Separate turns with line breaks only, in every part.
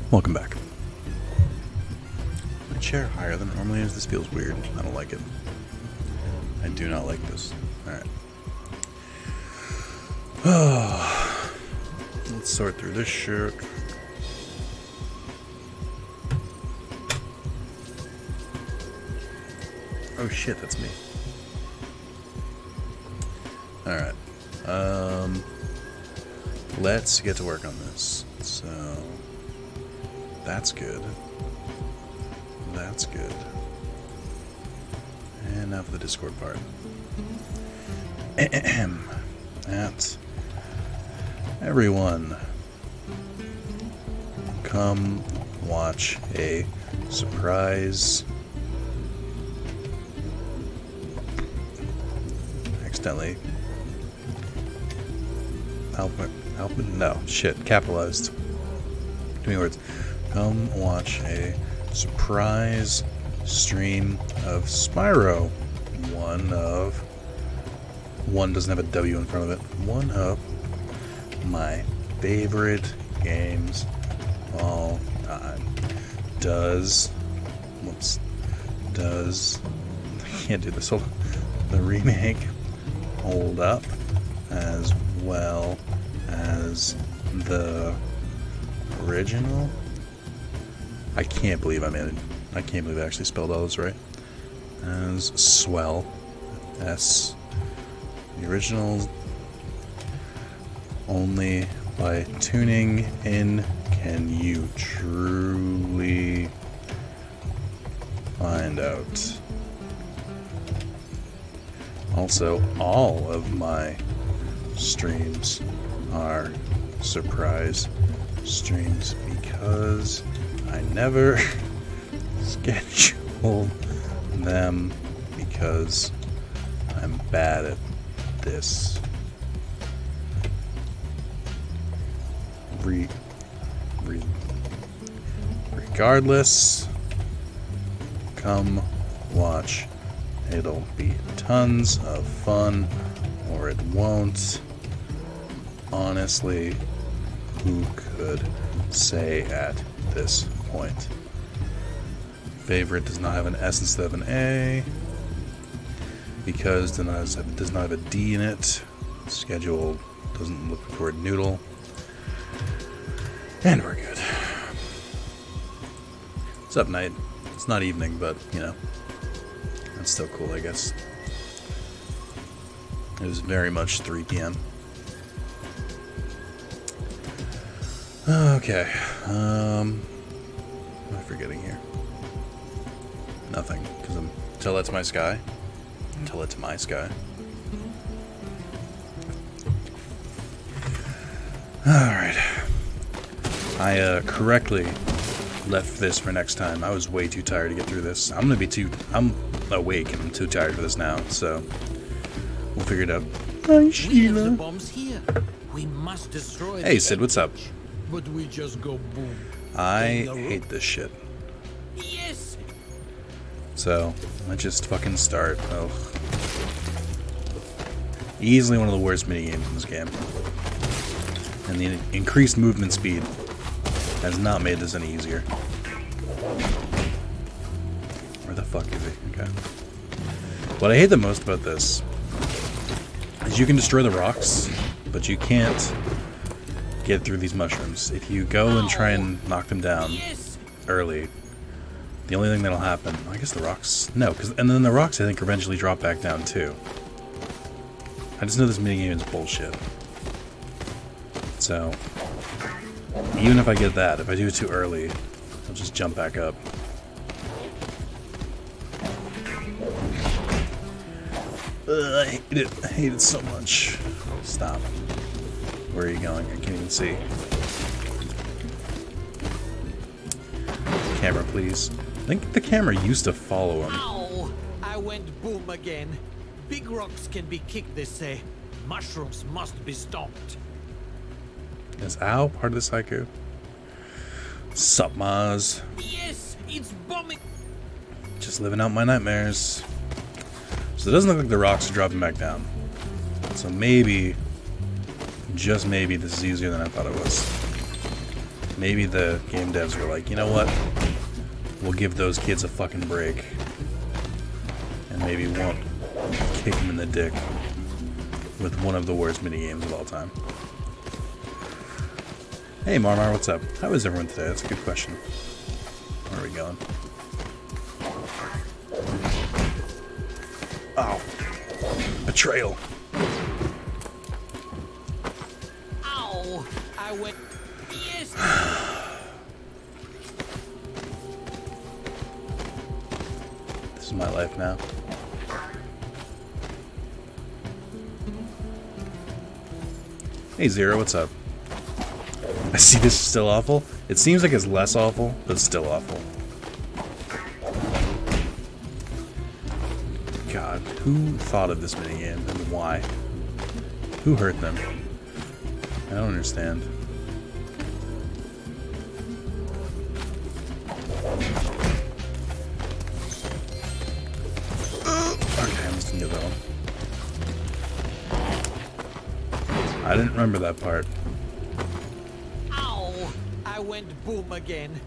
Welcome back. My chair higher than it normally is. This feels weird. I don't like it. I do not like this. Alright. Let's sort through this shirt. Oh shit, that's me. Alright. Let's get to work on this. So that's good. That's good. And now for the Discord part. That everyone come watch a surprise accidentally capitalized. Too many words. Come watch a surprise stream of Spyro. One doesn't have a W in front of it. One of my favorite games of all time. Does I can't do this. Hold on. The remake hold up as well as the original? I can't believe I can't believe I actually spelled all this right. As swell. S. The original. Only by tuning in can you truly find out. Also, all of my streams are surprise streams because I never schedule them because I'm bad at this. Regardless, come watch. It'll be tons of fun, or it won't. Honestly, who could say at this point? Favorite does not have an S instead of an A, because it does not have a D in it. Schedule doesn't look for a noodle. And we're good. What's up, night? It's not evening, but, you know, that's still cool, I guess. It was very much 3 p.m. Okay. What am I forgetting here? Nothing, because tell that to my sky. Tell it to my sky. Alright. I correctly left this for next time. I was way too tired to get through this. I'm awake and I'm too tired for this now, so we'll figure it out. Hi, Sheila. Hey, Sid, what's up?
But we just go boom.
I hate this shit.
Yes.
So let's just fucking start. Oh, easily one of the worst minigames in this game, and the increased movement speed has not made this any easier. Where the fuck is he? Okay. What I hate the most about this is you can destroy the rocks, but you can't get through these mushrooms. If you go and try and knock them down early, the only thing that'll happen, I guess the rocks, no, and then the rocks I think eventually drop back down too. I just know this minigame is bullshit. So, even if I get that, if I do it too early, I'll just jump back up. I hate it. I hate it so much. Stop. Where are you going? I can't even see. Camera, please. I think the camera used to follow him.
Ow! I went boom again. Big rocks can be kicked, they say. Mushrooms must be stomped.
Is Ow part of this haiku? Sup, Maz?
Yes, it's bombing.
Just living out my nightmares. So it doesn't look like the rocks are dropping back down. So maybe just maybe this is easier than I thought it was. Maybe the game devs were like, you know what? We'll give those kids a fucking break. And maybe won't kick them in the dick with one of the worst minigames of all time. Hey Marmar, what's up? How is everyone today? That's a good question. Where are we going? Oh. Betrayal.
Ow! I went. Yes!
This is my life now. Hey Zero, what's up? I see this is still awful. It seems like it's less awful, but it's still awful. God, who thought of this minigame and why? Who hurt them? I don't understand. Okay, I'm just gonna get that one. I didn't remember that part.
Ow! I went boom again.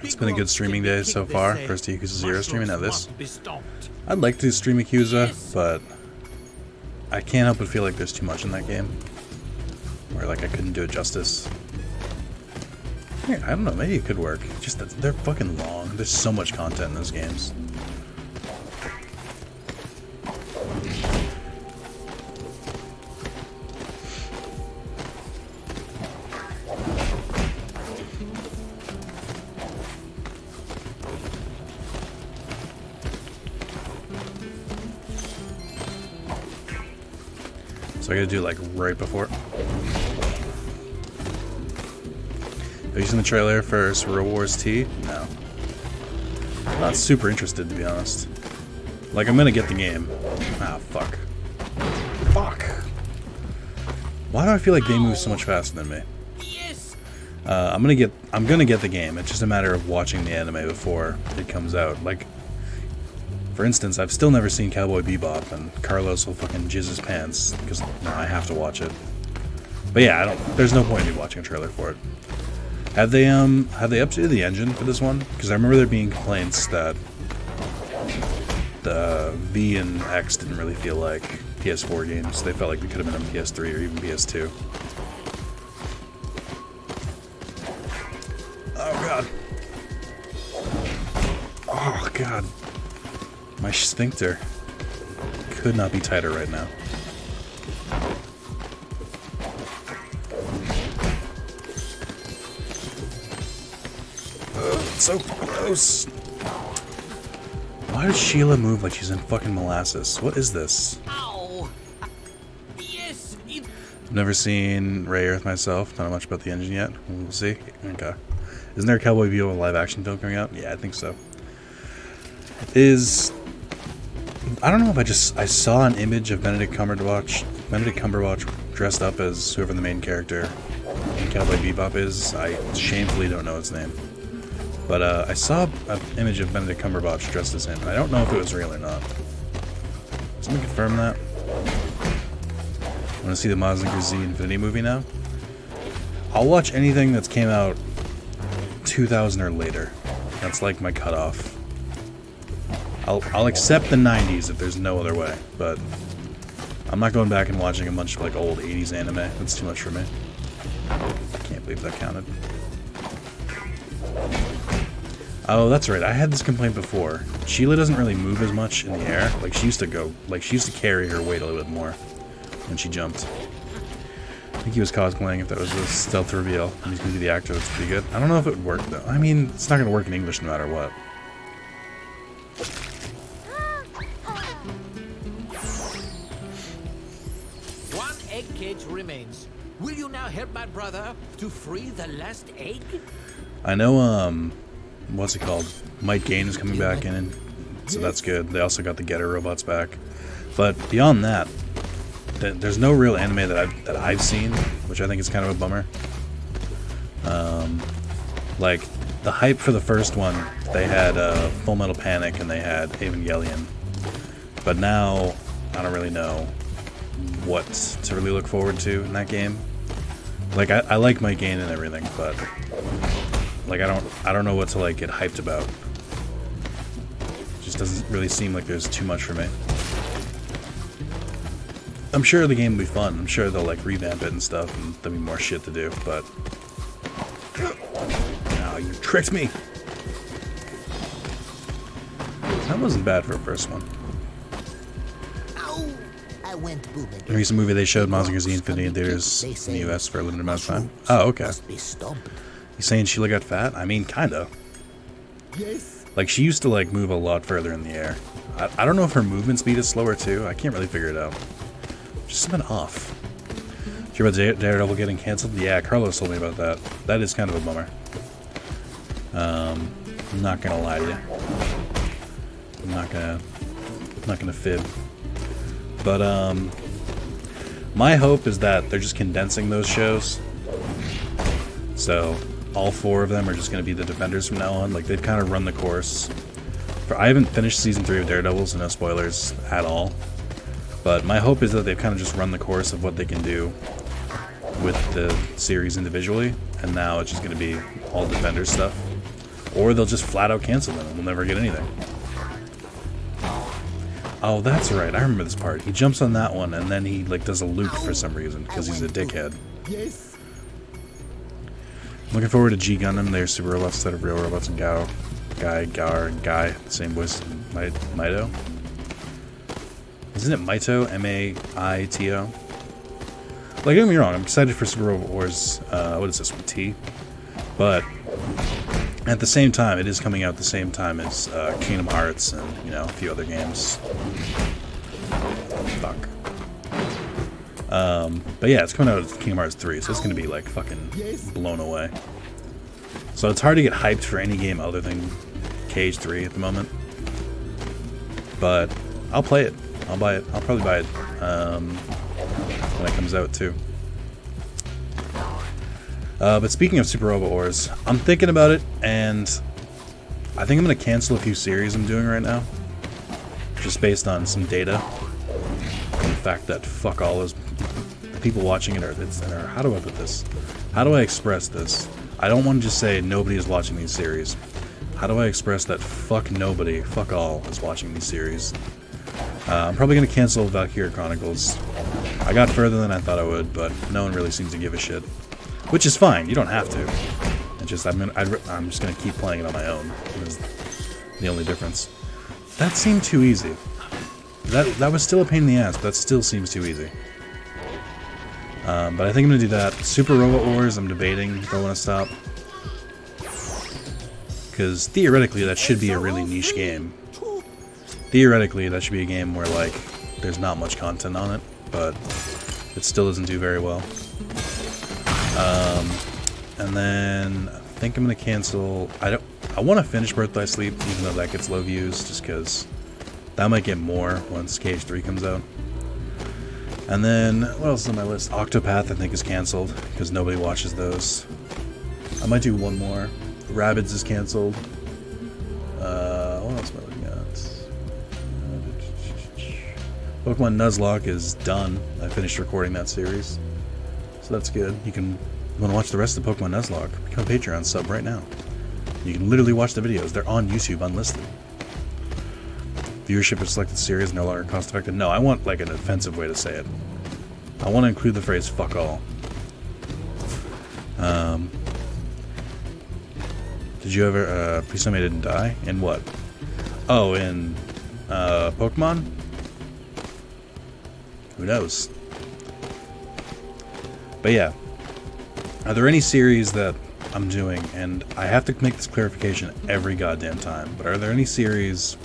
It's been a good streaming day so far. First Yakuza 0 streaming, now this. I'd like to stream Yakuza, but I can't help but feel like there's too much in that game. Or like I couldn't do it justice. Yeah, I don't know, maybe it could work. Just that they're fucking long. There's so much content in those games. So I gotta do like right before. Have you seen the trailer for Surreal Wars T? No. I'm not super interested, to be honest. Like, I'm gonna get the game. Ah, fuck. Fuck! Why do I feel like they move so much faster than me? I'm gonna get the game. It's just a matter of watching the anime before it comes out. Like, for instance, I've still never seen Cowboy Bebop, and Carlos will fucking jizz his pants because now I have to watch it. But yeah, there's no point in me watching a trailer for it. Have they updated the engine for this one? Because I remember there being complaints that the V and X didn't really feel like PS4 games. They felt like they could have been on PS3 or even PS2. Oh god. Oh god. My sphincter could not be tighter right now. It's so gross. Why does Sheila move like she's in fucking molasses? What is this?
Ow! Yes!
I've never seen Ray Earth myself. Don't know much about the engine yet. We'll see. Okay. Isn't there a Cowboy Bebop live action film coming out? Yeah, I think so. I don't know if I saw an image of Benedict Cumberbatch dressed up as whoever the main character in Cowboy Bebop is. I shamefully don't know his name. But I saw an image of Benedict Cumberbatch dressed as him. I don't know if it was real or not. Someone confirm that? Want to see the Mazinger Z Infinity movie now? I'll watch anything that's came out 2000 or later. That's like my cutoff. I'll accept the 90s if there's no other way, but I'm not going back and watching a bunch of like old 80s anime. That's too much for me. I can't believe that counted. Oh, that's right. I had this complaint before. Sheila doesn't really move as much in the air. Like she used to carry her weight a little bit more when she jumped. I think he was cosplaying if that was a stealth reveal. And he's going to be the actor. That's pretty good. I don't know if it would work though. I mean, it's not going to work in English no matter what.
One egg cage remains. Will you now help my brother to free the last egg?
I know, what's it called? Mike Gain is coming back in, so that's good. They also got the Getter robots back. But beyond that, there's no real anime that I've seen, which I think is kind of a bummer. Like, the hype for the first one, they had Full Metal Panic and they had Evangelion. But now, I don't really know what to really look forward to in that game. Like, I like my gain and everything, but like I don't know what to like get hyped about. It just doesn't really seem like there's too much for me. I'm sure the game will be fun. I'm sure they'll like revamp it and stuff, and there'll be more shit to do, but oh, you tricked me. That wasn't bad for a first one.
I went boom again.
A recent movie they showed Mazinger Z Infinity in theaters in the US for a limited amount of time. Oh, okay. You saying Sheila got fat? I mean, kinda.
Yes.
Like, she used to, like, move a lot further in the air. I don't know if her movement speed is slower, too. I can't really figure it out. Just something off. Did you hear about Daredevil getting canceled? Yeah, Carlos told me about that. That is kind of a bummer. I'm not gonna lie to you. I'm not gonna fib. But, my hope is that they're just condensing those shows. So, all 4 of them are just going to be the Defenders from now on. Like, they've kind of run the course. I haven't finished Season 3 of Daredevil, so no spoilers at all. But my hope is that they've kind of just run the course of what they can do with the series individually. And now it's just going to be all Defenders stuff. Or they'll just flat out cancel them and we'll never get anything. Oh, that's right. I remember this part. He jumps on that one, and then he like does a loop for some reason because he's a dickhead.
Yes.
Looking forward to G Gundam. They're super robots instead of real robots, and Gaur, and Guy, same voice. Maito. Isn't it Maito? M-A-I-T-O. Like, don't get me wrong. I'm excited for Super Robot Wars. What is this one? T. But at the same time, it is coming out the same time as Kingdom Hearts and, you know, a few other games. Fuck. But yeah, it's coming out with Kingdom Hearts 3, so it's going to be, like, fucking blown away. So it's hard to get hyped for any game other than Cage 3 at the moment. But I'll play it. I'll buy it. I'll probably buy it when it comes out, too. But speaking of Super Robot Wars, I'm thinking about it, and I think I'm going to cancel a few series I'm doing right now. Just based on some data. And the fact that fuck all is... The people watching it are... How do I put this? How do I express this? I don't want to just say nobody is watching these series. How do I express that fuck nobody, fuck all is watching these series? I'm probably going to cancel Valkyria Chronicles. I got further than I thought I would, but no one really seems to give a shit. Which is fine. You don't have to. It's just I'm just gonna keep playing it on my own. Is the only difference. That seemed too easy. That was still a pain in the ass, but that still seems too easy. But I think I'm gonna do that. Super Robot Wars. I'm debating if I want to stop, because theoretically that should be a really niche game. Theoretically, that should be a game where like there's not much content on it, but it still doesn't do very well. And then I think I'm gonna cancel. I want to finish Birth by Sleep, even though that gets low views, just because that might get more once Cage 3 comes out. And then what else is on my list? Octopath I think is canceled because nobody watches those. I might do one more. Rabbids is canceled. What else am I looking at? Pokemon Nuzlocke is done. I finished recording that series. So that's good. You want to watch the rest of Pokemon Nuzlocke, become a Patreon sub right now. You can literally watch the videos. They're on YouTube unlisted. Viewership of selected series no longer cost effective. No, I want like an offensive way to say it. I want to include the phrase fuck all. Did you ever please tell me I didn't die? In what? Oh, in Pokemon? Who knows? But yeah, are there any series that I'm doing, and I have to make this clarification every goddamn time, but are there any series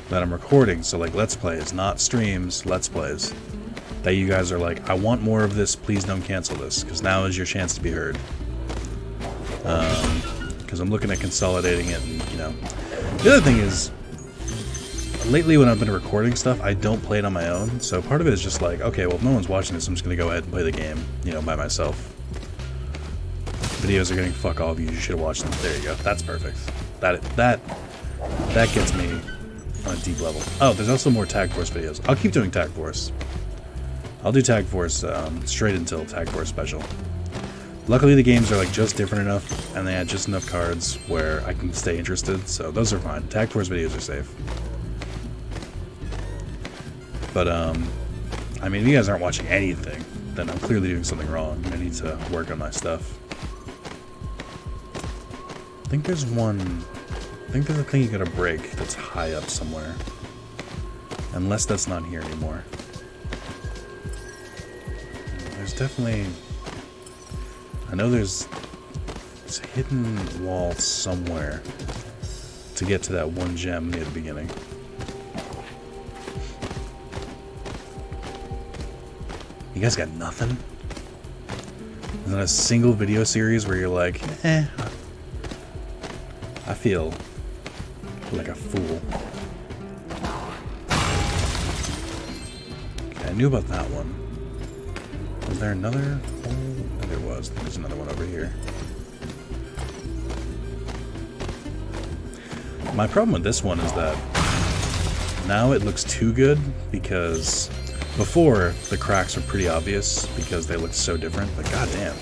that I'm recording, so like Let's Plays, not streams, Let's Plays, that you guys are like, I want more of this, please don't cancel this, because now is your chance to be heard. Because I'm looking at consolidating it, and, you know. The other thing is, lately when I've been recording stuff, I don't play it on my own, so part of it is just like, okay, well if no one's watching this, I'm just going to go ahead and play the game, you know, by myself. Videos are getting fuck all views, you should have watched them. There you go, that's perfect. That gets me on a deep level. Oh, there's also more Tag Force videos. I'll keep doing Tag Force. I'll do Tag Force straight until Tag Force Special. Luckily the games are like just different enough, and they had just enough cards where I can stay interested, so those are fine. Tag Force videos are safe. But I mean, if you guys aren't watching anything, then I'm clearly doing something wrong. I need to work on my stuff. I think there's one... I think there's a thing you gotta break that's high up somewhere. Unless that's not here anymore. There's definitely... I know there's a hidden wall somewhere to get to that one gem near the beginning. You guys got nothing? There's not a single video series where you're like, eh, I feel like a fool. Okay, I knew about that one. Was there another? Oh, there was. There's another one over here. My problem with this one is that now it looks too good because before the cracks were pretty obvious because they looked so different. But goddamn,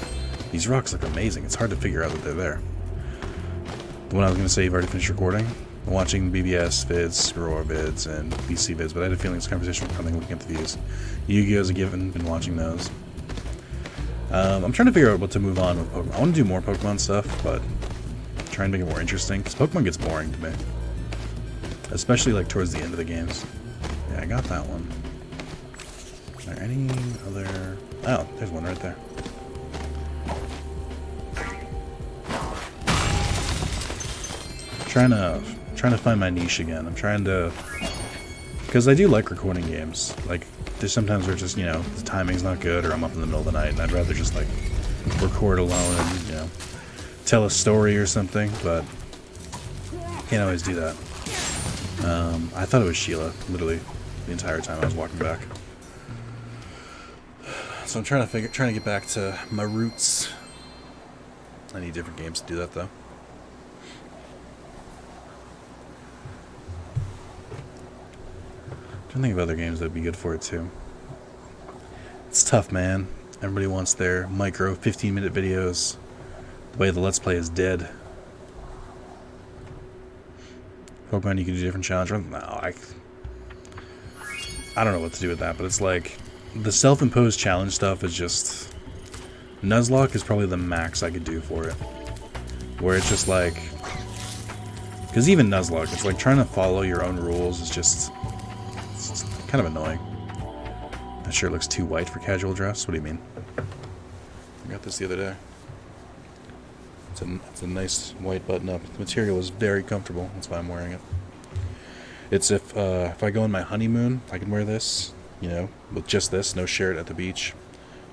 these rocks look amazing. It's hard to figure out that they're there. The one I was going to say, you've already finished recording. I'm watching BBS vids, Roar vids, and BC vids, but I had a feeling this conversation was coming looking at the views. Yu-Gi-Oh's a given, been watching those. I'm trying to figure out what to move on with Pokemon. I want to do more Pokemon stuff, but try and make it more interesting, because Pokemon gets boring to me. Especially like towards the end of the games. Yeah, I got that one. Are there any other... Oh, there's one right there. Trying to find my niche again. I'm trying to... Because I do like recording games. Like, there's sometimes where just, you know, the timing's not good or I'm up in the middle of the night and I'd rather just, like, record alone and, you know, tell a story or something, but can't always do that. I thought it was Sheila, literally, the entire time I was walking back. So I'm trying to get back to my roots. I need different games to do that, though. I'm trying to think of other games that'd be good for it, too. It's tough, man. Everybody wants their micro 15-minute videos. The way the Let's Play is dead. Pokemon, you can do different challenge runs? No, I don't know what to do with that, but it's like... The self-imposed challenge stuff is just... Nuzlocke is probably the max I could do for it. Where it's just like... Because even Nuzlocke, it's like trying to follow your own rules is just... It's kind of annoying. That shirt looks too white for casual dress? What do you mean? I got this the other day. It's a nice white button-up. The material is very comfortable. That's why I'm wearing it. It's if I go on my honeymoon, I can wear this, you know, with just this, no shirt at the beach.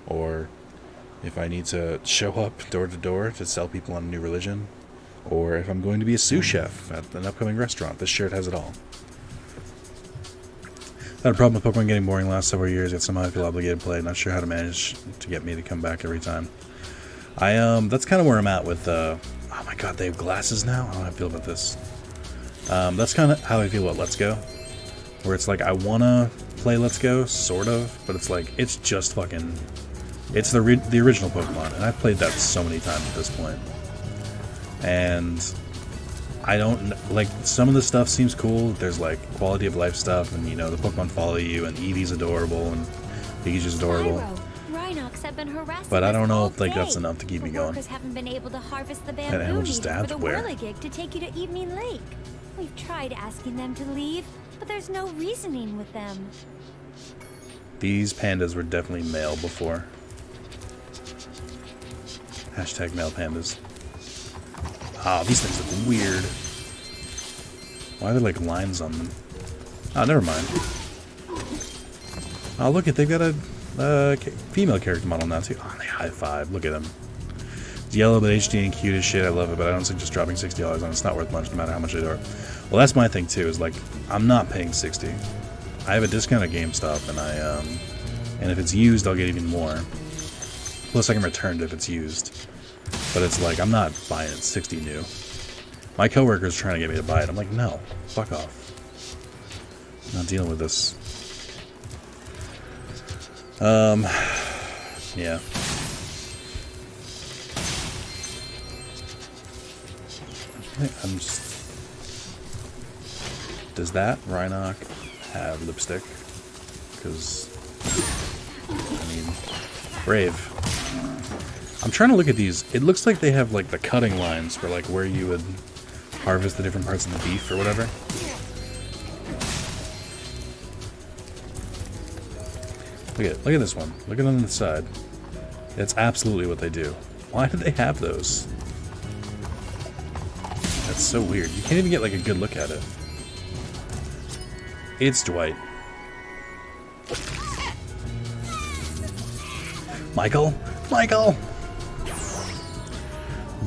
Or if I need to show up door to door to sell people on a new religion. Or if I'm going to be a sous chef at an upcoming restaurant. This shirt has it all. I had a problem with Pokemon getting boring the last several years, yet somehow I feel obligated to play. Not sure how to manage to get me to come back every time. That's kind of where I'm at with, oh my god, they have glasses now? I don't know how I feel about this. That's kind of how I feel about Let's Go. Where it's like, I want to play Let's Go, sort of, but it's like, it's just fucking... It's the original Pokemon, and I've played that so many times at this point. And I don't... Like, some of the stuff seems cool. There's, like, quality of life stuff, and, you know, the Pokemon follow you, and Eevee's adorable, and Pikachu's adorable.
Have been
but I don't know if like that's enough to keep me going.
Haven't been able to harvest the
And animal just dabbed where?
To take you to Evening Lake. We've tried asking them to leave, but there's no reasoning with them.
These pandas were definitely male before. Hashtag male pandas. Oh, these things look weird. Why are there like lines on them? Oh, never mind. Oh, look at they've got a female character model now too. Oh, they high five. Look at them. It's yellow but HD and cute as shit. I love it, but I don't think just dropping $60 on it's not worth much no matter how much they are. Well, that's my thing too. Is like I'm not paying $60. I have a discount at GameStop, and and if it's used, I'll get even more. Plus, I can return it if it's used. But it's like I'm not buying it $60 new. My coworker's trying to get me to buy it. I'm like, no, fuck off. I'm not dealing with this. Yeah. I'm just... Does that Rhinoc have lipstick? Because, I mean, brave. I'm trying to look at these. It looks like they have like the cutting lines for like where you would harvest the different parts of the beef or whatever. Look at this one. Look at it on the side. That's absolutely what they do. Why did they have those? That's so weird. You can't even get like a good look at it. It's Dwight. Michael? Michael!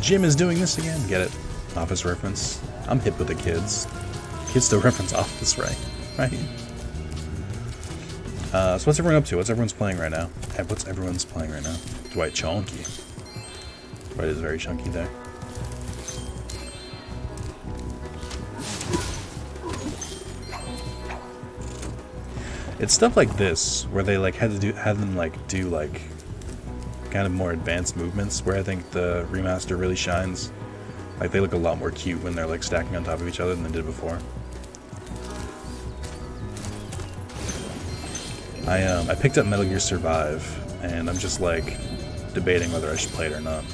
Jim is doing this again. Get it? Office reference. I'm hip with the kids. Kids still reference Office, right? Right? So what's everyone up to? What's everyone's playing right now? What's everyone's playing right now? Dwight chunky. Dwight is very chunky there. It's stuff like this where they like had them do like kind of more advanced movements where I think the remaster really shines. Like they look a lot more cute when they're like stacking on top of each other than they did before. I picked up Metal Gear Survive and I'm just like debating whether I should play it or not.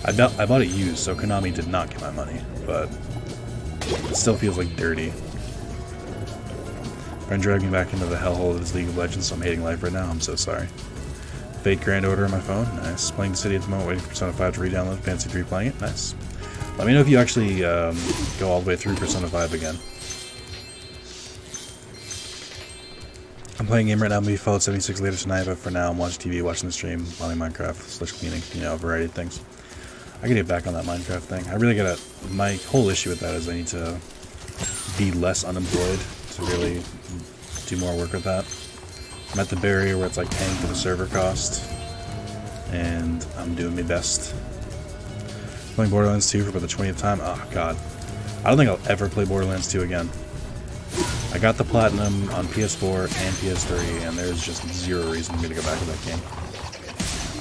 I bought it used, so Konami did not get my money, but it still feels like dirty. Friend dragged me back into the hellhole of this League of Legends, so I'm hating life right now. I'm so sorry. Fate Grand Order on my phone. Nice. Playing City at the moment, waiting for Persona 5 to re-download. Fantasy 3 playing it. Nice. Let me know if you actually go all the way through Persona 5 again. I'm playing game right now. Maybe follow 76 later tonight, but for now I'm watching TV, watching the stream, playing Minecraft, / cleaning, you know, a variety of things. I gotta get back on that Minecraft thing. I really gotta... My whole issue with that is I need to be less unemployed to really do more work with that. I'm at the barrier where it's like paying for the server cost, and I'm doing my best. Playing Borderlands 2 for about the 20th time. Oh god, I don't think I'll ever play Borderlands 2 again. I got the platinum on PS4 and PS3, and there's just zero reason for me to go back to that game.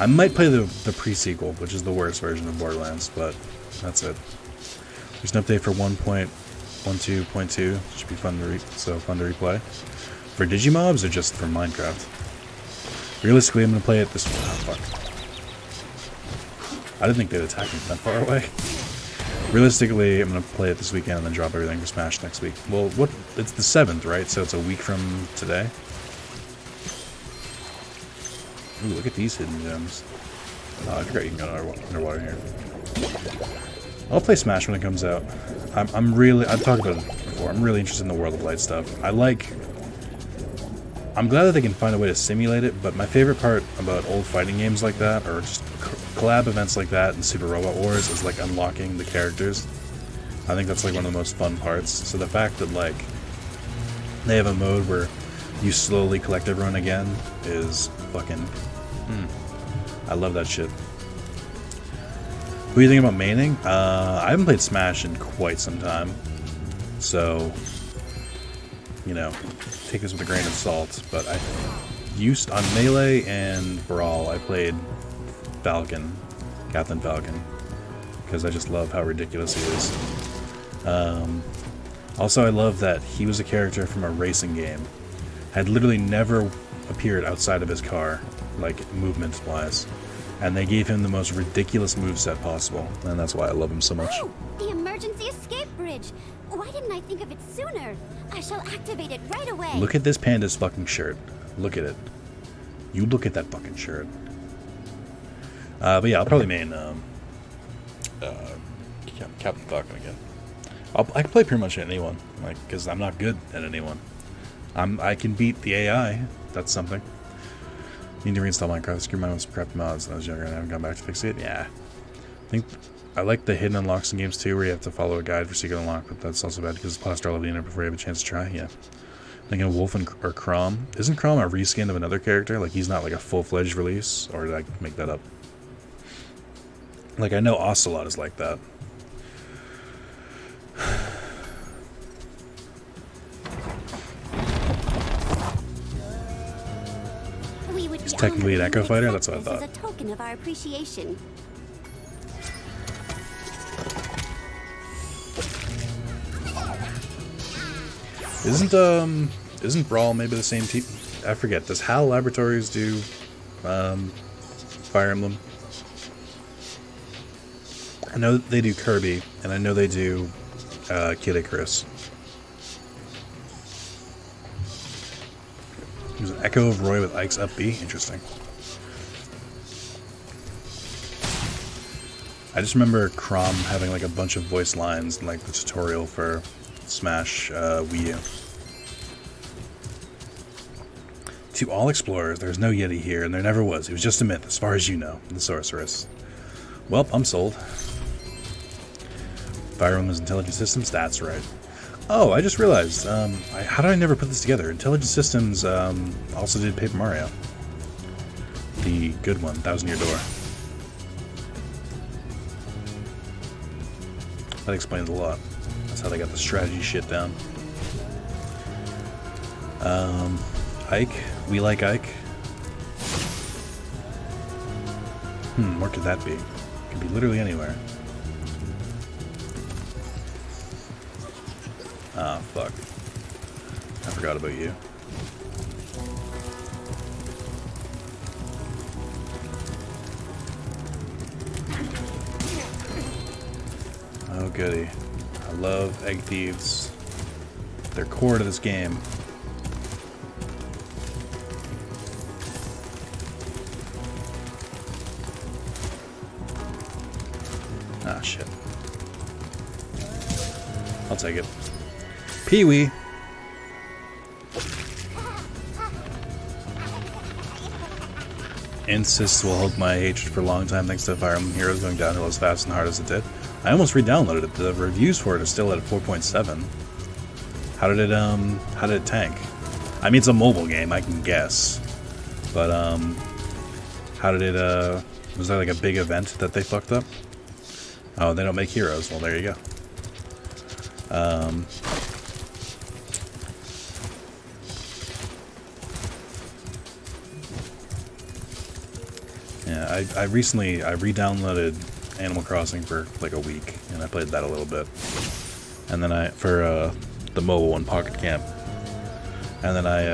I might play the pre-sequel, which is the worst version of Borderlands, but that's it. There's an update for 1.12.2. Should be fun to replay. For Digimobs or just for Minecraft? Realistically, I'm gonna play it this. Oh, fuck! I didn't think they'd attack me that far away. Realistically, I'm gonna play it this weekend and then drop everything for Smash next week. Well, what? It's the 7th, right? So it's a week from today. Ooh, look at these hidden gems. Oh, I forgot you can go underwater here. I'll play Smash when it comes out. I'm really... I've talked about it before. I'm really interested in the World of Light stuff. I'm glad that they can find a way to simulate it, but my favorite part about old fighting games like that, or just collab events like that in Super Robot Wars, is like unlocking the characters. I think that's like one of the most fun parts. So the fact that like they have a mode where you slowly collect everyone again is fucking... I love that shit. What do you think about maining? I haven't played Smash in quite some time, so, you know, take this with a grain of salt, but I used, on Melee and Brawl, I played Falcon, Captain Falcon, because I just love how ridiculous he is. Also, I love that he was a character from a racing game. Had literally never appeared outside of his car, like, movement-wise. And they gave him the most ridiculous moveset possible, and that's why I love him so much.
Oh, the emergency escape bridge! Why didn't I think of it sooner? I shall activate it right away.
Look at this panda's fucking shirt. Look at it. You look at that fucking shirt. But yeah, I'll probably main Captain Falcon again. I can play pretty much anyone, like, because I'm not good at anyone. I can beat the AI. That's something. Need to reinstall Minecraft. Screw my own crap mods when I was younger and I haven't gone back to fix it. Yeah. I think I like the hidden unlocks in games too, where you have to follow a guide for secret unlock, but that's also bad because it's plaster all over the internet before you have a chance to try. Yeah. Thinking of Wolf or Crom. Isn't Crom a reskin of another character? Like he's not like a full-fledged release, or did I make that up? Like I know Ocelot is like that. It's technically an Echo Fighter? That's what I thought.
As a token of our appreciation.
Isn't Brawl maybe the same team? I forget. Does HAL Laboratories do Fire Emblem? I know they do Kirby, and I know they do Kid Icarus. There's an echo of Roy with Ike's up B. Interesting. I just remember Crom having like a bunch of voice lines in like the tutorial for Smash Wii U. To all explorers, there's no Yeti here, and there never was. It was just a myth, as far as you know. The Sorceress. Well, I'm sold. Fire Emblem's Intelligent Systems? That's right. Oh, I just realized. How did I never put this together? Intelligent Systems also did Paper Mario. The good one, Thousand Year Door. That explains a lot. That's how they got the strategy shit down. Ike. We like Ike. Where could that be? It could be literally anywhere. Ah, fuck. I forgot about you. Oh, goody. I love egg thieves. They're core to this game. Ah, shit. I'll take it. Pee-wee. Insists will hold my hatred for a long time thanks to Fire Emblem Heroes going downhill as fast and hard as it did. I almost re-downloaded it. The reviews for it are still at 4.7. How did it tank? I mean, it's a mobile game, I can guess. But, how did it, was there like a big event that they fucked up? Oh, they don't make Heroes. Well, there you go. Yeah, I recently re-downloaded Animal Crossing for like a week, and I played that a little bit. And then for the mobile one, Pocket Camp. And then I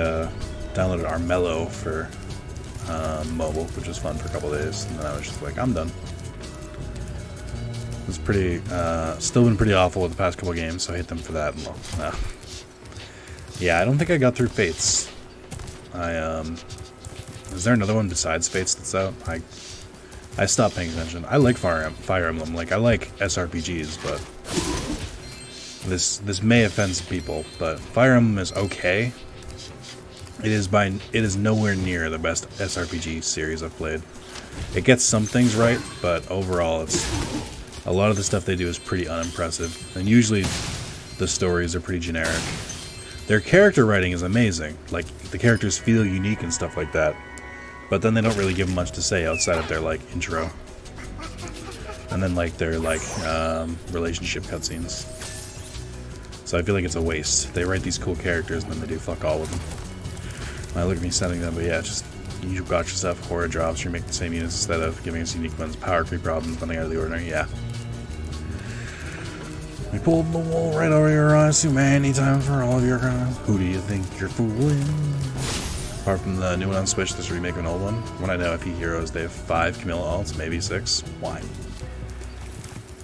downloaded Armello for mobile, which was fun for a couple days. And then I was just like, I'm done. It's pretty, still been pretty awful with the past couple games, so I hate them for that. Well, yeah, I don't think I got through Fates. Is there another one besides Fates that's out? I stopped paying attention. I like Fire Emblem. Like, I like SRPGs, but this may offend some people, but Fire Emblem is okay. It is nowhere near the best SRPG series I've played. It gets some things right, but overall, a lot of the stuff they do is pretty unimpressive, and usually the stories are pretty generic. Their character writing is amazing. Like, the characters feel unique and stuff like that. But then they don't really give them much to say outside of their, like, intro. And then, like, their, like, relationship cutscenes. So I feel like it's a waste. They write these cool characters and then they do fuck all with them. I look at me sending them, but yeah, just, you got yourself horror drops, you make the same units instead of giving us unique ones. Power creep problems, nothing out of the ordinary, yeah. We pulled the wool right over your eyes too many times for all of your crimes. Who do you think you're fooling? Apart from the new one on Switch, this remake of an old one. When I know FE Heroes, they have 5 Camilla alts, maybe 6. Why?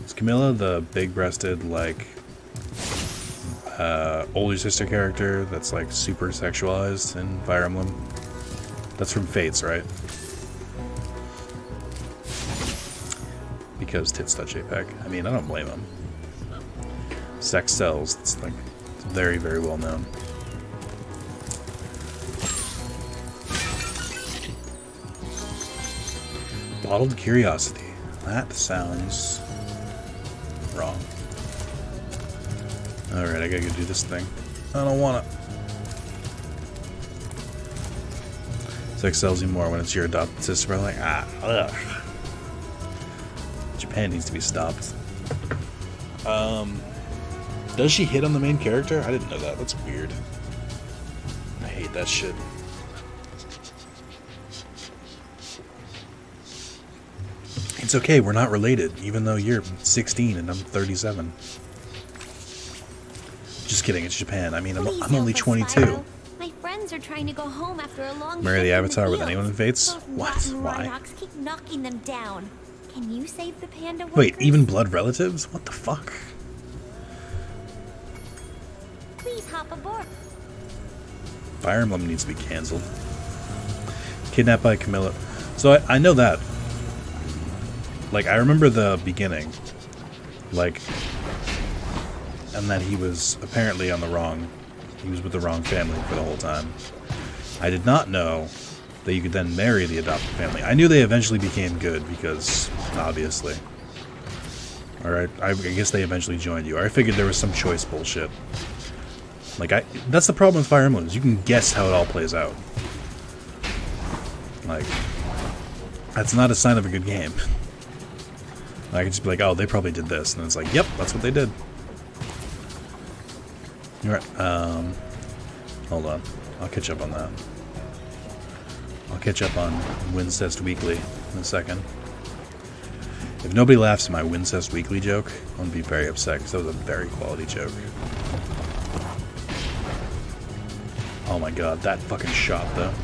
Is Camilla the big-breasted, like, older sister character that's, like, super sexualized in Fire Emblem? That's from Fates, right? Because tits touch JPEG. I mean, I don't blame them. Sex sells. It's, like, it's very, very well known. Bottled curiosity. That sounds wrong. Alright, I gotta go do this thing. I don't wanna. Sex sells you more when it's your adopted sister. I'm like, ugh. Japan needs to be stopped. Does she hit on the main character? I didn't know that. That's weird. I hate that shit. It's okay, we're not related, even though you're 16 and I'm 37. Just kidding. It's Japan. I mean,
Please
I'm only
help us,
22.
Spyro. My friends are trying to go home after a long
Marry the
shift in
Avatar with
fields.
anyone in Fates?
Those
What?
rotten
Why?
Rhynocs keep knocking them down. Can you save the panda workers?
Wait, even blood relatives? What the fuck?
Please hop aboard.
Fire Emblem needs to be cancelled. Kidnapped by Camilla. So I know that. Like, I remember the beginning. Like, and that he was apparently on the wrong... He was with the wrong family for the whole time. I did not know that you could then marry the adopted family. I knew they eventually became good because, obviously. Alright, I guess they eventually joined you. Or I figured there was some choice bullshit. Like, that's the problem with Fire Emblem, is you can guess how it all plays out. Like, that's not a sign of a good game. I could just be like, oh, they probably did this. And it's like, yep, that's what they did. Alright, hold on. I'll catch up on that. I'll catch up on Wincest Weekly in a second. If nobody laughs at my Wincest Weekly joke, I'm going to be very upset, because that was a very quality joke. Oh my god, that fucking shot, though.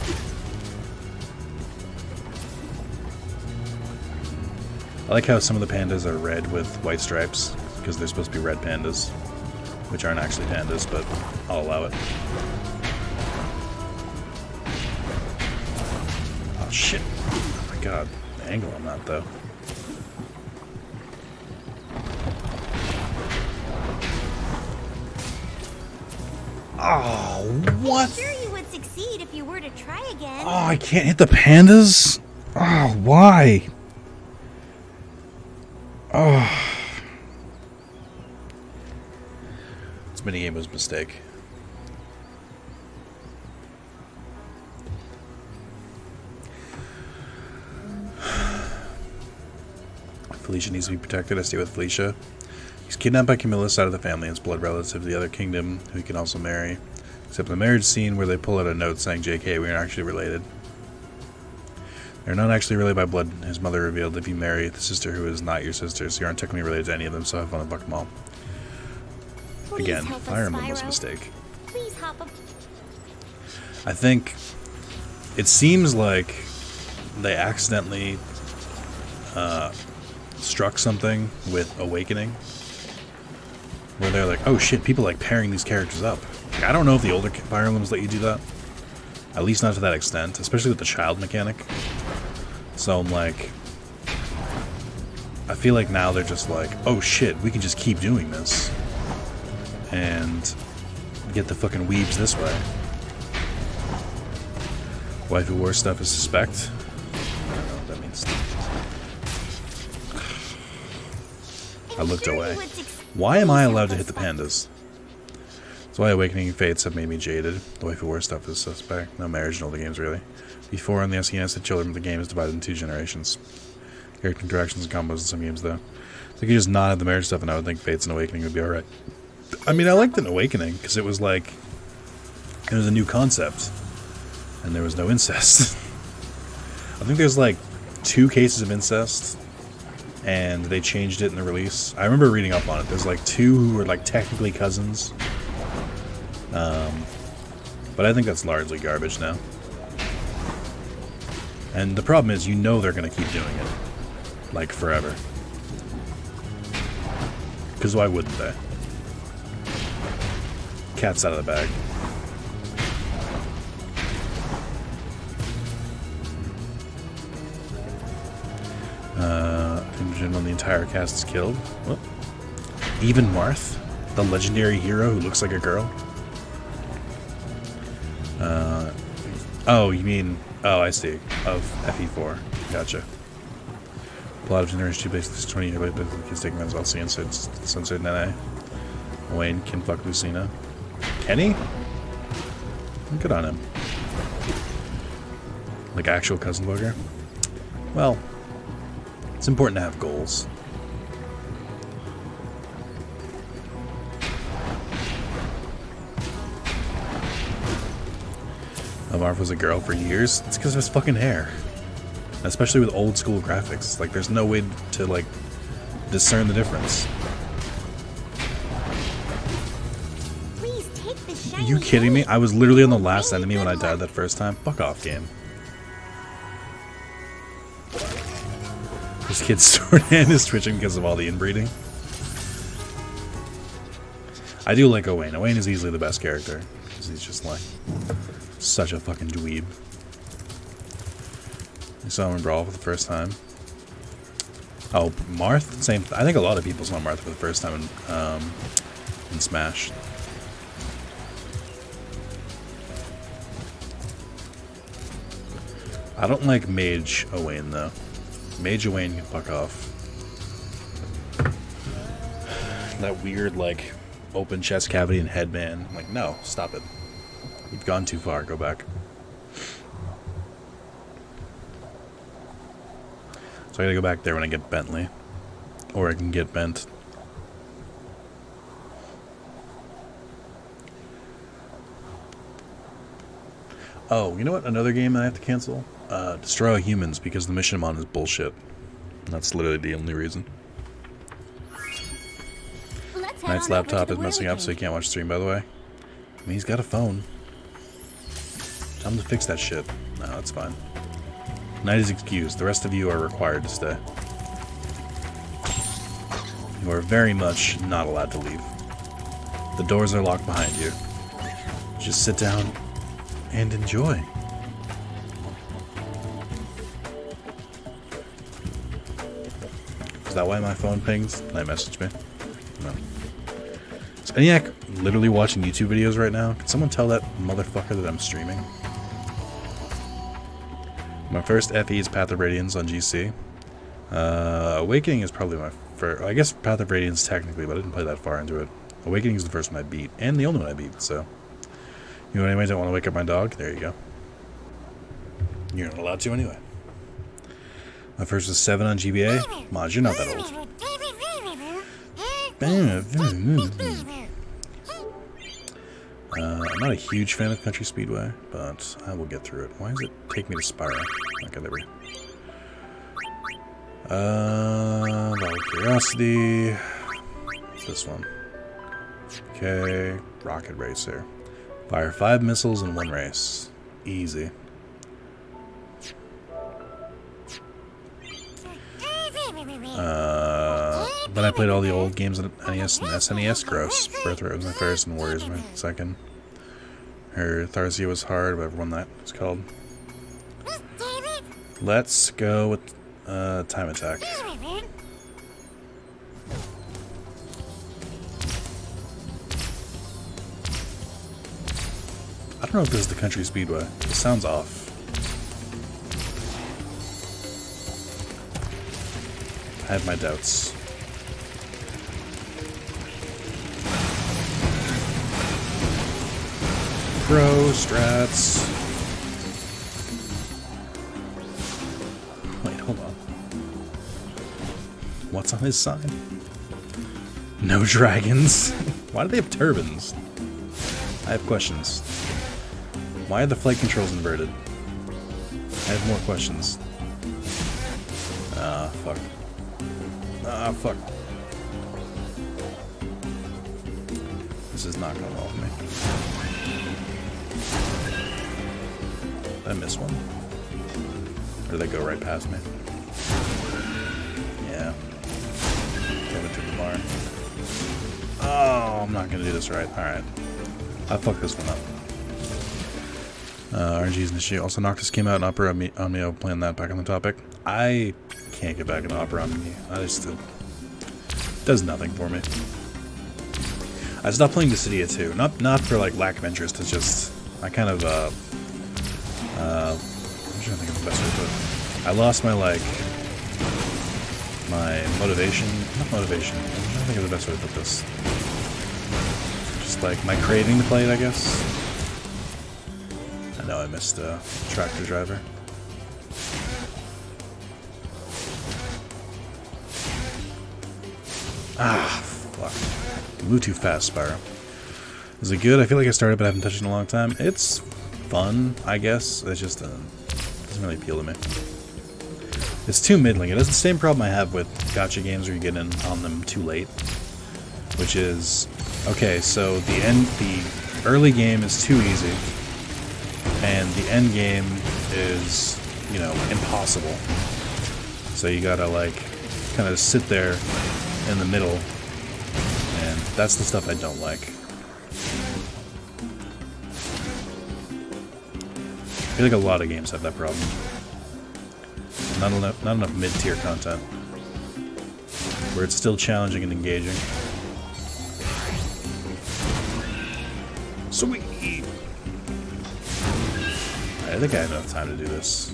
I like how some of the pandas are red with white stripes, because they're supposed to be red pandas, which aren't actually pandas, but I'll allow it. Oh shit. Oh my god, the angle on that, though. Oh, what?
I'm sure you would succeed if you were to try again.
Oh, I can't hit the pandas? Oh, why? Oh. This minigame was a mistake. Felicia needs to be protected. I stay with Felicia. He's kidnapped by Camilla's side of the family and his blood relative to the other kingdom, who he can also marry. Except in the marriage scene where they pull out a note saying, JK, we aren't actually related. They're not actually related by blood. His mother revealed if you marry the sister who is not your sister, so you aren't technically related to any of them, so have fun and fuck them all.
Please
Again,
help us,
Fire Emblem was a
Spyro.
mistake.
Please hop up.
I think it seems like they accidentally struck something with Awakening, where they're like, oh shit, people like pairing these characters up. Like, I don't know if the older Fire Emblems let you do that. At least not to that extent, especially with the child mechanic. So I'm like, I feel like now they're just like, oh shit, we can just keep doing this and get the fucking weebs this way. Waifu War stuff is suspect. I don't know what that means. I looked away. Why am I allowed to hit the pandas? That's why Awakening Fates have made me jaded. The Waifu War stuff is suspect. No marriage in all the games, really. Before on the SNES, the children of the game is divided into 2 generations. Character interactions and combos in some games, though. So you could just not have the marriage stuff, and I would think Fates and Awakening would be alright. I mean, I liked an Awakening, because it was like, it was a new concept, and there was no incest. I think there's like 2 cases of incest, and they changed it in the release. I remember reading up on it. There's like 2 who were like technically cousins. But I think that's largely garbage now. And the problem is, you know they're going to keep doing it. Like, forever. Because why wouldn't they? Cat's out of the bag. In general, the entire cast is killed. Well, even Marth, the legendary hero who looks like a girl. Oh, you mean... Oh, I see. Of FE4. Gotcha. Plot of Generation 2 based 20 years later, but the kids taking those also censored NA. Wayne can fuck Lucina. Kenny? Good on him. Like actual cousin booger? Well, it's important to have goals. Marv was a girl for years. It's because of his fucking hair. Especially with old school graphics. Like, there's no way to, like, discern the difference.
Please
Are you kidding me? I was literally on the last enemy when I died that first time. Fuck off, game. This kid's sword hand is twitching because of all the inbreeding. I do like Owain. Owain is easily the best character. Because he's just like such a fucking dweeb. You saw him in Brawl for the first time. Oh, Marth? Same. I think a lot of people saw Marth for the first time in Smash. I don't like Mage Owain though. Mage Owain can fuck off. That weird like open chest cavity and headband. I'm like, no, stop it. You've gone too far. Go back. So I gotta go back there when I get Bentley. Or I can get Bent. Oh, you know what? Another game I have to cancel? Destroy All Humans, because the mission I'm on is bullshit. That's literally the only reason. Knight's laptop is messing up, so he can't watch stream, by the way. I mean, he's got a phone. Tell him to fix that shit. No, that's fine. Knight is excused. The rest of you are required to stay. You are very much not allowed to leave. The doors are locked behind you. Just sit down and enjoy. Is that why my phone pings? Can I message me? No. Is ENIAC literally watching YouTube videos right now? Can someone tell that motherfucker that I'm streaming? My first FE is Path of Radiance on GC. Awakening is probably my first. I guess Path of Radiance technically, but I didn't play that far into it. Awakening is the first one I beat, and the only one I beat, so. You know, anybody don't want to wake up my dog? There you go. You're not allowed to anyway. My first was 7 on GBA. Maj, you're not that old. I'm not a huge fan of Country Speedway, but I will get through it. Why does it take me to Spyro? Okay, there we go. Battle of Curiosity. What's this one? Okay, Rocket Racer. Fire 5 missiles in 1 race. Easy. Then I played all the old games on NES and SNES. Gross. Birthright was my first, and Warriors was my second. Her Tharsia was hard, whatever one that was called. Let's go with Time Attack. I don't know if this is the Country Speedway. It sounds off. I have my doubts. Pro strats. Wait, hold on. What's on his sign? No dragons. Why do they have turbans? I have questions. Why are the flight controls inverted? I have more questions. Ah, fuck. Ah, fuck. This is not going well with me. Did I miss one? Or did they go right past me? Yeah. Going to the bar. Oh, I'm not gonna do this right. Alright. I fucked this one up. RNG is an issue. Also, Noctis came out in Opera on me. I'll plan that back on the topic. I can't get back into Opera on me. I just does nothing for me. I stopped playing Dissidia too. Not for like lack of interest. It's just I kind of I'm trying to think of the best way to put it. I lost my my motivation. Not motivation. I'm trying to think of the best way to put this. Just like my craving to play it, I guess. I know I missed Tractor Driver. Ah, fuck. You move too fast, Spyro. Is it good? I feel like I started, but I haven't touched it in a long time. It's fun, I guess. It's just doesn't really appeal to me. It's too middling. It has the same problem I have with gacha games where you get in on them too late. Which is, okay, so the early game is too easy, and the end game is, you know, impossible. So you gotta, like, kind of sit there in the middle, and that's the stuff I don't like. I feel like a lot of games have that problem. Not enough mid-tier content, where it's still challenging and engaging. Sweet! I think I have enough time to do this.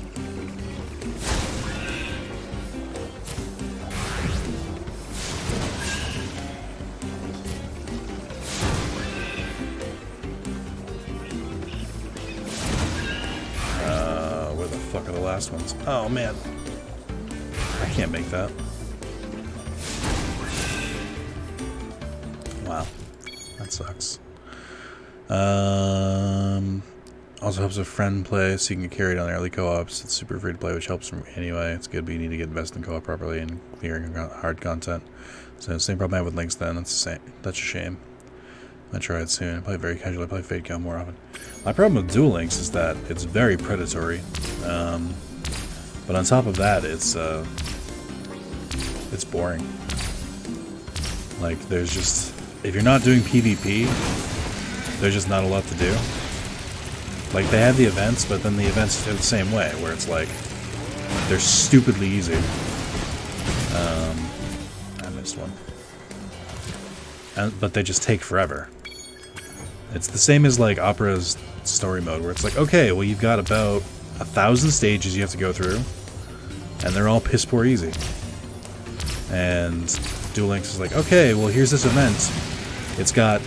Where the fuck are the last ones? Oh man. I can't make that. Wow. That sucks. Also helps a friend play, so you can get carried on early co-ops. It's super free to play, which helps from anyway. It's good, but you need to get invested in co-op properly and clearing hard content. So same problem I have with links then. That's the same. That's a shame. I'll try it soon. I play very casually. I play Fate Gun more often. My problem with Duel Links is that it's very predatory. But on top of that, it's boring. Like, there's just... If you're not doing PvP, there's just not a lot to do. Like, they have the events, but then the events are the same way, where it's like, they're stupidly easy. I missed one. But they just take forever. It's the same as, like, Opera's story mode, where it's like, okay, well, you've got about 1,000 stages you have to go through, and they're all piss poor easy. And Duel Links is like, okay, well, here's this event. It's got a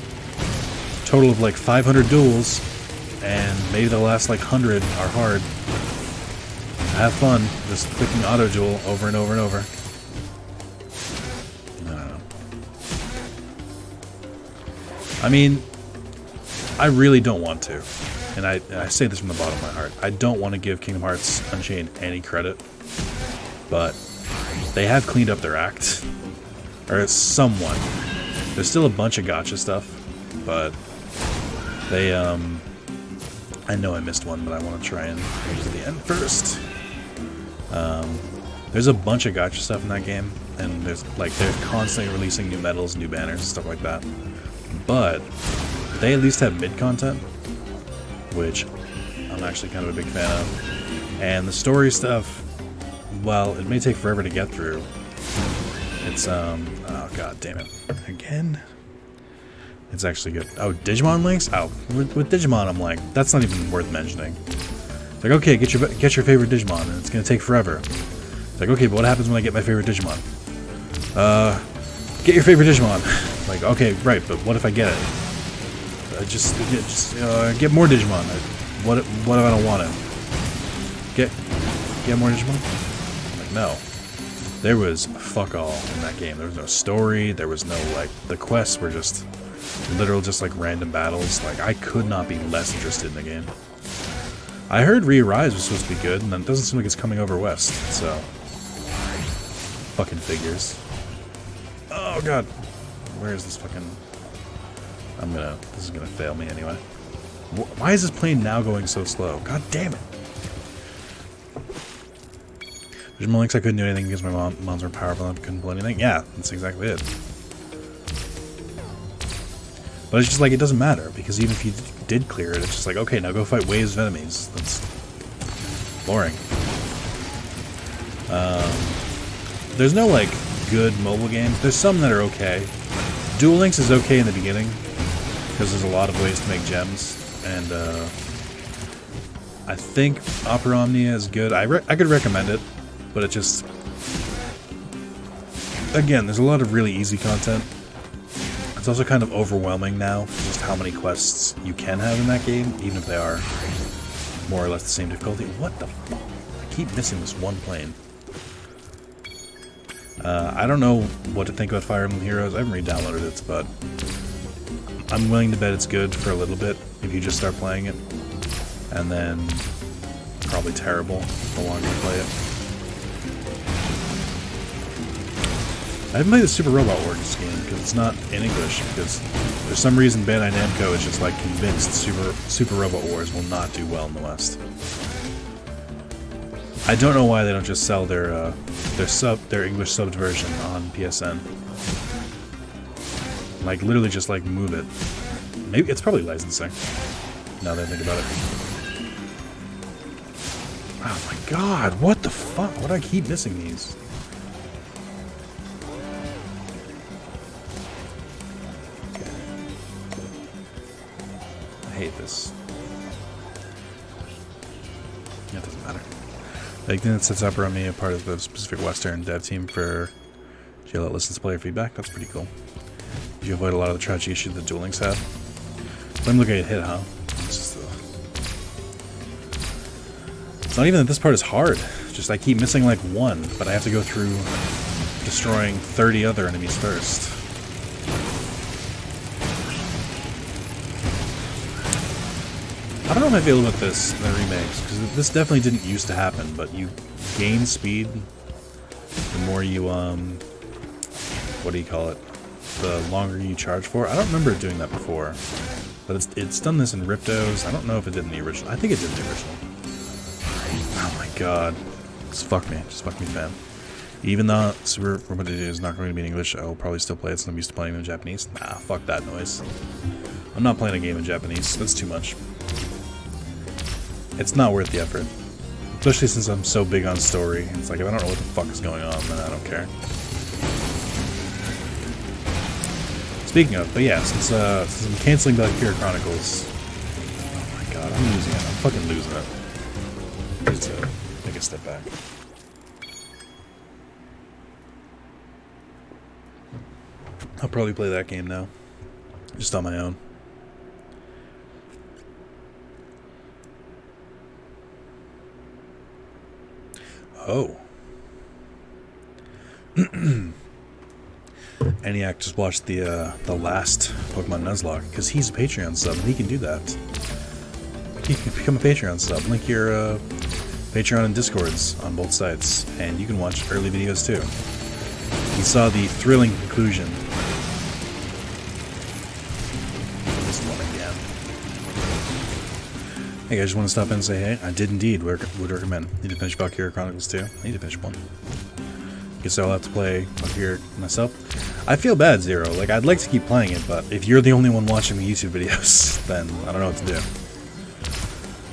total of, like, 500 duels, and maybe the last, like, 100 are hard. Have fun, just clicking auto duel over and over and over. I don't know. I mean, I really don't want to. And I say this from the bottom of my heart. I don't want to give Kingdom Hearts Unchained any credit. But they have cleaned up their act. Or somewhat. There's still a bunch of gacha stuff. But they, I know I missed one, but I want to try and go to the end first. There's a bunch of gacha stuff in that game. And there's, like, they're constantly releasing new medals, new banners, stuff like that. But they at least have mid-content, which I'm actually kind of a big fan of. And the story stuff, well, it may take forever to get through. It's, oh god damn it. Again? It's actually good. Oh, Digimon links? Oh, with Digimon I'm like, that's not even worth mentioning. It's like, okay, get your favorite Digimon, and it's gonna take forever. It's like, okay, but what happens when I get my favorite Digimon? Get your favorite Digimon. Like, okay, right, but what if I get it? Just get more Digimon. What if I don't want it? Get more Digimon? Like, no. There was fuck all in that game. There was no story. There was no, like, the quests were just literal, just like random battles. Like, I could not be less interested in the game. I heard Re-Rise was supposed to be good, and it doesn't seem like it's coming over west. So, fucking figures. Oh god, where is this fucking? This is gonna fail me anyway. Why is this plane now going so slow? God damn it. Digimon Links, I couldn't do anything because my mons were powerful and I couldn't pull anything. Yeah, that's exactly it. But it's just like, it doesn't matter, because even if you did clear it, it's just like, okay, now go fight waves of enemies. That's boring. There's no, like, good mobile games. There's some that are okay. Duel Links is okay in the beginning, because there's a lot of ways to make gems, and I think Opera Omnia is good. I could recommend it, but it just... Again, there's a lot of really easy content. It's also kind of overwhelming now, just how many quests you can have in that game, even if they are more or less the same difficulty. What the fuck? I keep missing this one plane. I don't know what to think about Fire Emblem Heroes. I haven't re-downloaded it, but I'm willing to bet it's good for a little bit if you just start playing it, and then probably terrible the longer you play it. I haven't played the Super Robot Wars game because it's not in English, because for some reason Bandai Namco is just like convinced Super Robot Wars will not do well in the West. I don't know why they don't just sell their English subbed version on PSN. Like literally just like move it. Maybe it's probably licensing. Now that I think about it. Oh my god, what the fuck? Why do I keep missing these? I hate this. Yeah, it doesn't matter. Like, then it sets up around me a part of the specific Western dev team for GL that listens to player feedback. That's pretty cool. You avoid a lot of the tragic issues that Duel Links have. Let me look at it hit, huh? It's not even that this part is hard. Just I keep missing like one, but I have to go through destroying 30 other enemies first. I don't know how I feel about this in the remakes, because this definitely didn't used to happen, but you gain speed the more you, what do you call it? The longer you charge for. I don't remember it doing that before, but it's done this in Riptos. I don't know if it did in the original. I think it did in the original. Oh my god. Just fuck me. Just fuck me, fam. Even though Super Robot is not going to be in English, I will probably still play it since I'm used to playing it in Japanese. Nah, fuck that noise. I'm not playing a game in Japanese. That's too much. It's not worth the effort. Especially since I'm so big on story. It's like, if I don't know what the fuck is going on, then I don't care. Speaking of, but yeah, since I'm canceling Valkyria Chronicles... Oh my god, I'm losing it. I'm fucking losing it. I need to take a step back. I'll probably play that game now. Just on my own. Oh. Eniac just watched the last Pokemon Nuzlocke, because he's a Patreon sub, and he can do that. You can become a Patreon sub. Link your Patreon and Discords on both sites, and you can watch early videos too. He saw the thrilling conclusion. This one again. Hey guys, just want to stop in and say hey. I did indeed would recommend. Need to finish Valkyria Chronicles too. I need to finish one. Guess I'll have to play Valkyria myself. I feel bad, Zero. Like, I'd like to keep playing it, but if you're the only one watching the YouTube videos, then I don't know what to do.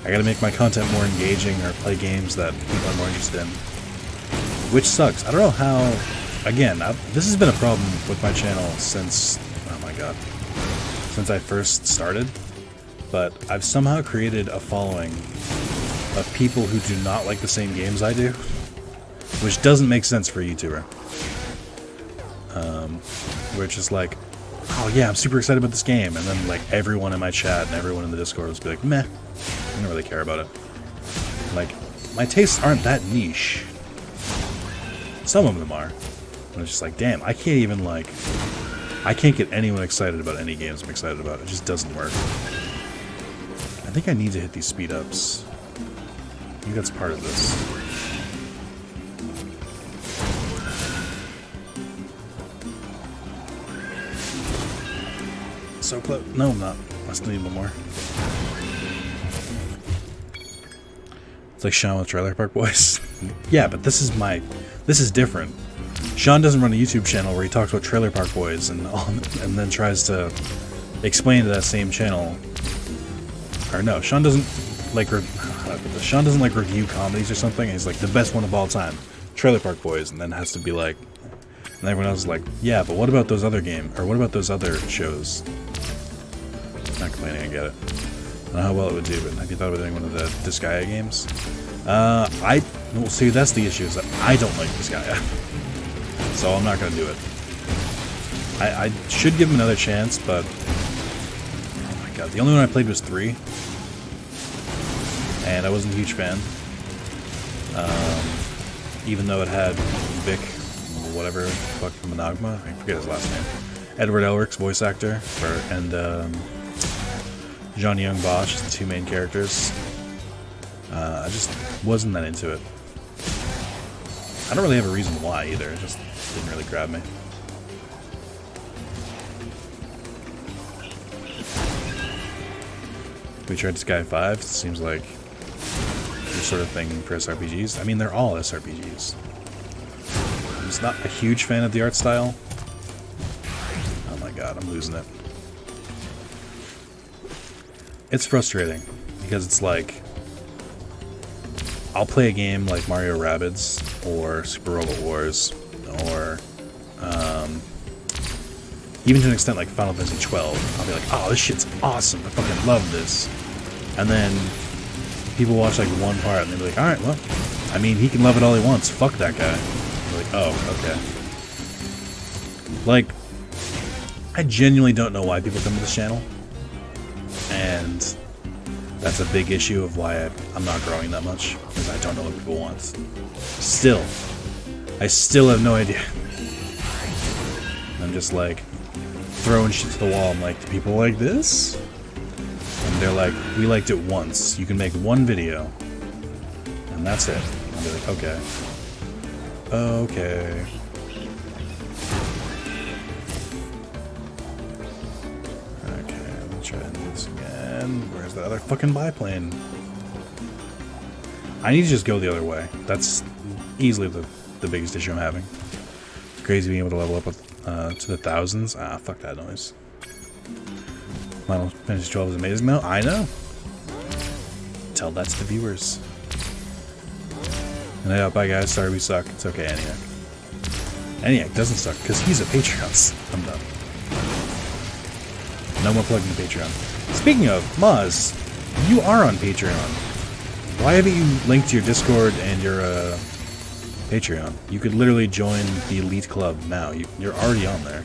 I gotta make my content more engaging or play games that people are more interested in. Which sucks. I don't know how... Again, this has been a problem with my channel since... Oh my god. Since I first started. But I've somehow created a following of people who do not like the same games I do. Which doesn't make sense for a YouTuber. Where it's just like, oh yeah, I'm super excited about this game, and then like everyone in my chat and everyone in the Discord will be like, meh, I don't really care about it. Like, my tastes aren't that niche. Some of them are. And it's just like, damn, I can't even like, I can't get anyone excited about any games I'm excited about. It just doesn't work. I think I need to hit these speed ups. I think that's part of this. So close. No, I'm not. I still need one more. It's like Sean with Trailer Park Boys. Yeah, but this is different. Sean doesn't run a YouTube channel where he talks about Trailer Park Boys and then tries to explain to that same channel. Or no, Sean doesn't like Sean doesn't like review comedies or something. And he's like the best one of all time, Trailer Park Boys, and then has to be like, and everyone else is like, yeah, but what about those other what about those other shows? Not complaining, I get it. I don't know how well it would do, but have you thought about doing one of the Disgaea games? Well, see, that's the issue, is that I don't like Disgaea. So I'm not going to do it. I should give him another chance, but... Oh my god, the only one I played was 3. And I wasn't a huge fan. Even though it had Vic, whatever, fuck, Monogma, I forget his last name. Edward Elric's voice actor, and John Young Bosch, the 2 main characters. I just wasn't that into it. I don't really have a reason why either, it just didn't really grab me. We tried Sky 5. Seems like your sort of thing for SRPGs. I mean, they're all SRPGs. I'm just not a huge fan of the art style. Oh my god, I'm losing it. It's frustrating because it's like I'll play a game like Mario Rabbids or Super Robot Wars or even to an extent like Final Fantasy 12. I'll be like, oh, this shit's awesome. I fucking love this. And then people watch like one part and they'll be like, alright, well, I mean, he can love it all he wants. Fuck that guy. I'm like, oh, okay. Like, I genuinely don't know why people come to this channel. And that's a big issue of why I'm not growing that much. Because I don't know what people want. Still. I still have no idea. I'm just like throwing shit to the wall. I'm like, do people like this? And they're like, we liked it once. You can make one video. And that's it. I'll be like, okay. Okay. Okay, let me try and do this again. Where's the other fucking biplane? I need to just go the other way. That's easily the biggest issue I'm having. Crazy being able to level up with, to the thousands. Ah, fuck that noise. Final Fantasy 12 is amazing though. I know. Tell that to the viewers. And yeah, bye guys. Sorry we suck. It's okay, Eniac. Eniac doesn't suck because he's a Patreon. I'm done. No more plugging the Patreon. Speaking of, Maz, you are on Patreon. Why haven't you linked your Discord and your Patreon? You could literally join the Elite Club now. You're already on there.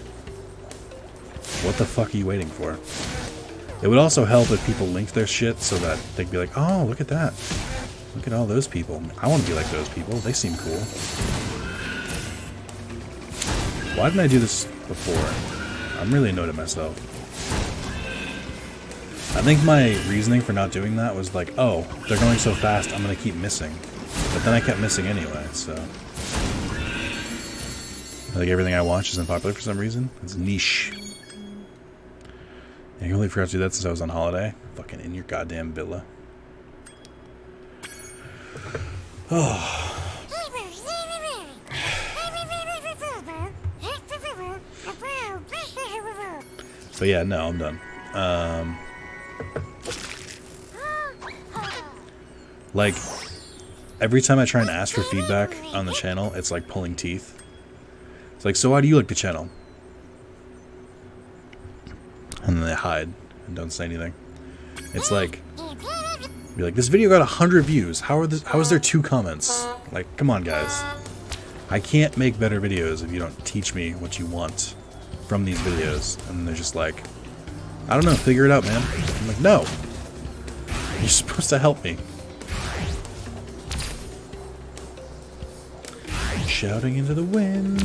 What the fuck are you waiting for? It would also help if people linked their shit so that they'd be like, oh, look at that. Look at all those people. I want to be like those people. They seem cool. Why didn't I do this before? I'm really annoyed at myself. I think my reasoning for not doing that was like, oh, they're going so fast, I'm going to keep missing. But then I kept missing anyway, so... Like everything I watch isn't popular for some reason. It's niche. I only forgot to do that since I was on holiday. Fucking in your goddamn villa. Oh. But yeah, no, I'm done. Like, every time I try and ask for feedback on the channel, it's like pulling teeth. It's like, so how do you like the channel? And then they hide and don't say anything. It's like, be like, this video got 100 views. How is there 2 comments? Like, come on, guys. I can't make better videos if you don't teach me what you want from these videos. And they're just like, I don't know, figure it out, man. I'm like, no. You're supposed to help me. Shouting into the wind.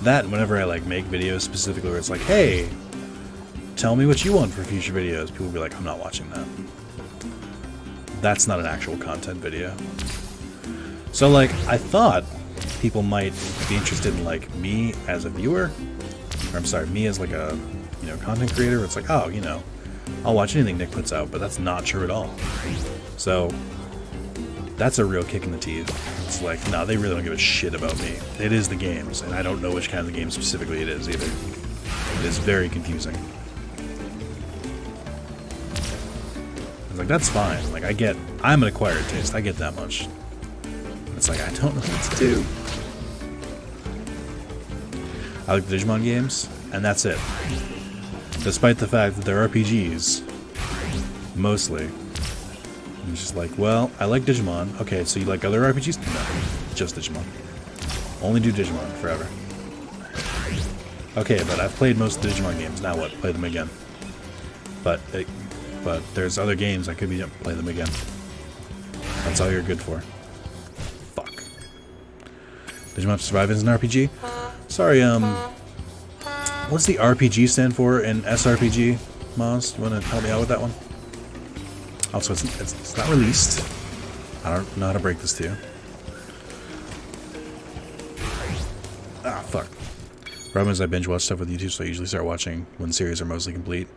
That, whenever I like make videos specifically where it's like, hey, tell me what you want for future videos, people will be like, I'm not watching that. That's not an actual content video. So like, I thought people might be interested in like me as a viewer, or I'm sorry, me as like a, you know, content creator, where it's like, oh, you know, I'll watch anything Nick puts out, but that's not true at all. So that's a real kick in the teeth. It's like, no, they really don't give a shit about me. It is the games, and I don't know which kind of the game specifically it is either. It is very confusing. It's like, that's fine. Like, I'm an acquired taste. I get that much. It's like, I don't know what to do. I like the Digimon games, and that's it. Despite the fact that they're RPGs, mostly. I'm just like, well, I like Digimon. Okay, so you like other RPGs? No, just Digimon. Only do Digimon forever. Okay, but I've played most of the Digimon games. Now what? Play them again. But there's other games I could be play them again. That's all you're good for. Fuck. Digimon Survive is an RPG? Sorry, what's the RPG stand for in SRPG? Maz, you want to help me out with that one? Also, it's not released. I don't know how to break this to you. Ah, fuck. Problem is I binge watch stuff with YouTube, so I usually start watching when series are mostly complete.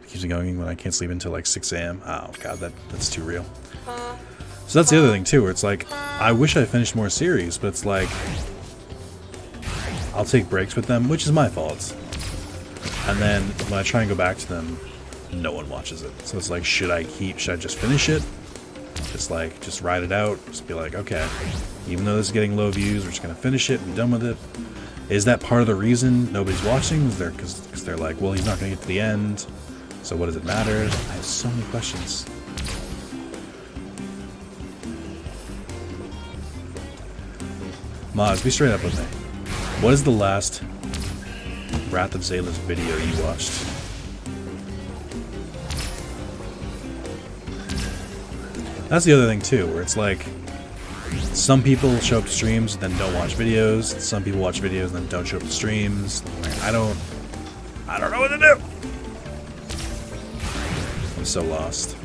It keeps me going when I can't sleep until like 6 a.m. Oh god, that's too real. So that's the other thing too, where it's like, I wish I finished more series, but it's like, I'll take breaks with them, which is my fault. And then when I try and go back to them, no one watches it. So it's like, should I just finish it? Just ride it out, just be like, okay, even though this is getting low views, we're just gonna finish it and be done with it. Is that part of the reason nobody's watching? Is there because they're like, well, he's not gonna get to the end, so what does it matter? I have so many questions. Maz, be straight up with me. What is the last Wrath of Zayla's video you watched? That's the other thing too, where it's like, some people show up to streams and then don't watch videos. Some people watch videos and then don't show up to streams. Like, I don't know what to do. I'm so lost.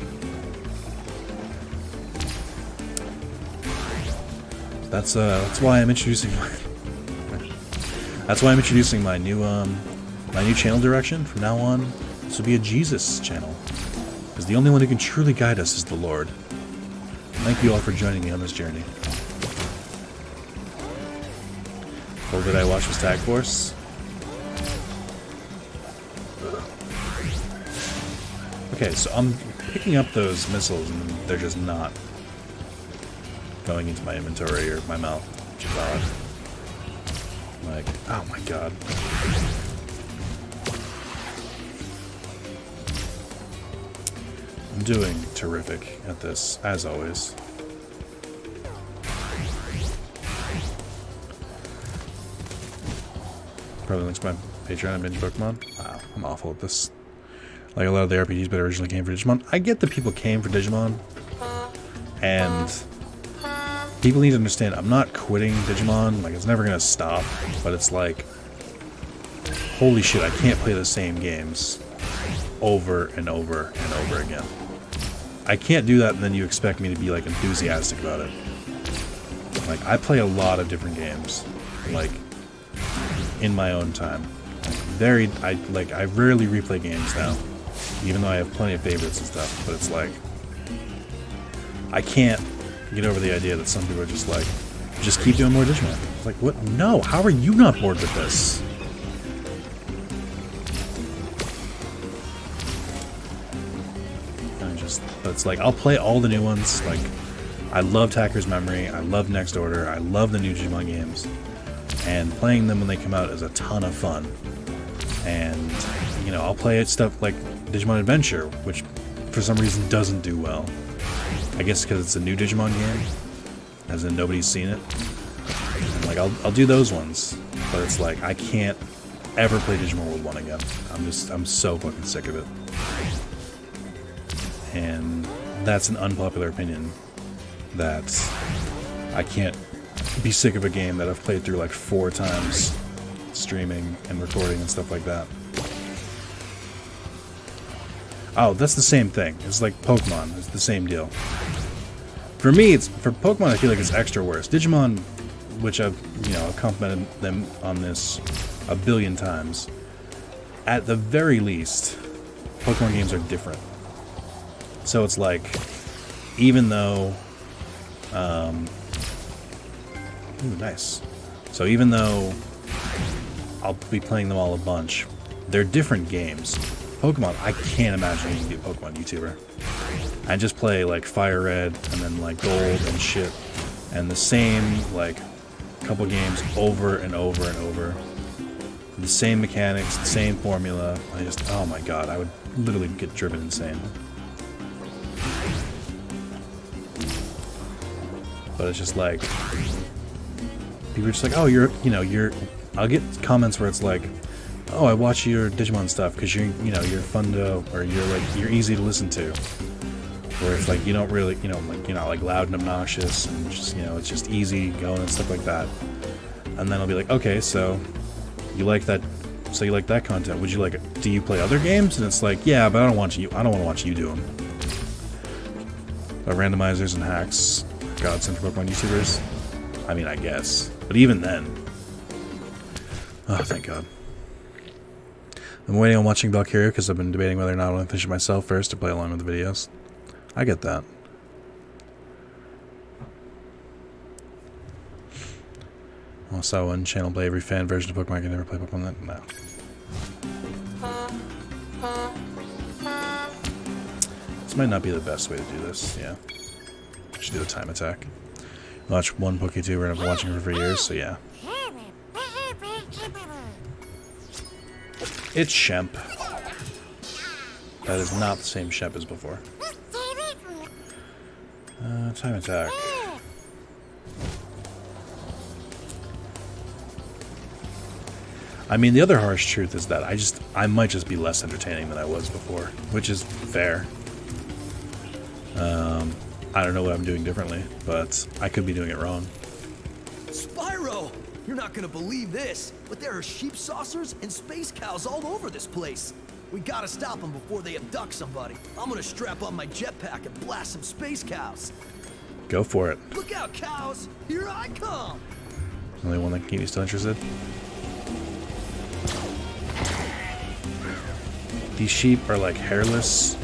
That's why I'm introducing my new channel direction from now on. This will be a Jesus channel, because the only one who can truly guide us is the Lord. Thank you all for joining me on this journey. All that I watched was Tag Force. Okay, so I'm picking up those missiles and they're just not going into my inventory or my mouth, which is odd. Like, oh my god. I'm doing terrific at this, as always. Probably links to my Patreon and binge Pokemon. Wow, I'm awful at this. Like a lot of the RPGs that originally came for Digimon. I get that people came for Digimon, and people need to understand I'm not quitting Digimon. Like, it's never gonna stop, but it's like, holy shit, I can't play the same games over and over and over again. I can't do that and then you expect me to be like enthusiastic about it. Like, I play a lot of different games, like, in my own time. I rarely replay games now, even though I have plenty of favorites and stuff, but it's like, I can't get over the idea that some people are just like, just keep doing more Digimon. It's like, what? No, how are you not bored with this? But it's like, I'll play all the new ones. Like, I loved Hacker's Memory, I love Next Order, I love the new Digimon games, and playing them when they come out is a ton of fun. And, you know, I'll play stuff like Digimon Adventure, which for some reason doesn't do well. I guess because it's a new Digimon game, as in nobody's seen it. And like, I'll do those ones, but it's like, I can't ever play Digimon World 1 again. I'm so fucking sick of it. And that's an unpopular opinion, that I can't be sick of a game that I've played through like 4 times, streaming and recording and stuff like that. Oh, that's the same thing. It's like Pokemon. It's the same deal. For me, for Pokemon, I feel like it's extra worse. Digimon, which I've complimented them on this a billion times. At the very least, Pokemon games are different. So it's like, even though, ooh, nice. So even though I'll be playing them all a bunch, they're different games. Pokemon, I can't imagine you can be a Pokemon YouTuber. I just play like Fire Red and then like Gold and shit, and the same like couple games over and over and over. The same mechanics, the same formula. Oh my god, I would literally get driven insane. But it's just like, people are just like, oh, I'll get comments where it's like, oh, I watch your Digimon stuff because you're fun to, or you're easy to listen to. Where it's like, you don't really, like, you're not like loud and obnoxious, and just, it's just easy going and stuff like that. And then I'll be like, okay, so you like that, content. Would you like it? Do you play other games? And it's like, yeah, but I don't want to watch you do them. But randomizers and hacks, godsend for Pokemon YouTubers. I mean, I guess, but even then, Oh, thank God. I'm waiting on watching Valkyria because I've been debating whether or not I want to finish it myself first to play along with the videos. I get that. I saw one channel play every fan version of Pokemon. I can never play Pokemon that. No. This might not be the best way to do this. Yeah. I should do a time attack. Watch one PokeTuber and I've been watching her for years, so yeah. It's Shemp. That is not the same Shemp as before. Time attack. I mean, the other harsh truth is that I might just be less entertaining than I was before, which is fair. I don't know what I'm doing differently, but I could be doing it wrong.
Spyro! You're not gonna believe this, but there are sheep saucers and space cows all over this place. We gotta stop them before they abduct somebody. I'm gonna strap on my jetpack and blast some space cows.
Go for it.
Look out, cows! Here I come!
Only one that can keep you still interested. These sheep are like hairless,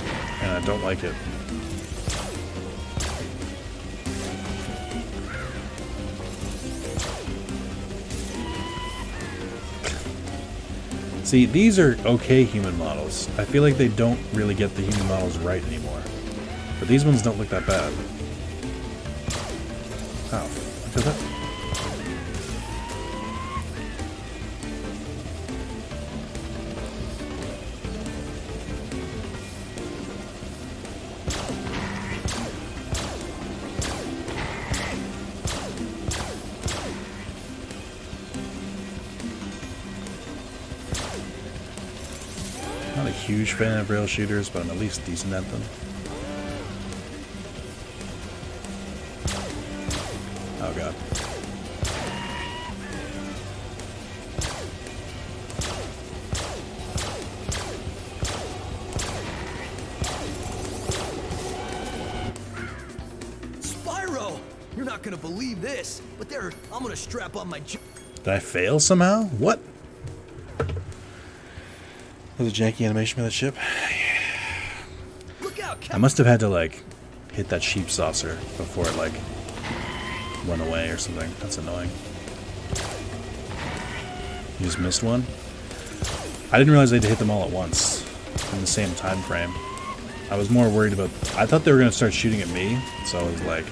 and I don't like it. See, these are okay human models. I feel like they don't really get the human models right anymore. But these ones don't look that bad. Oh, I feel that. Not a huge fan of rail shooters, but I'm at least decent at them. Oh god.
Spyro! You're not gonna believe this, but I'm gonna strap on my
Did I fail somehow? What? There's a janky animation for that ship.
Look out,
I must have had to like hit that sheep saucer before it like went away or something. That's annoying. You just missed one? I didn't realize I had to hit them all at once in the same time frame. I was more worried about... I thought they were going to start shooting at me, so I was like,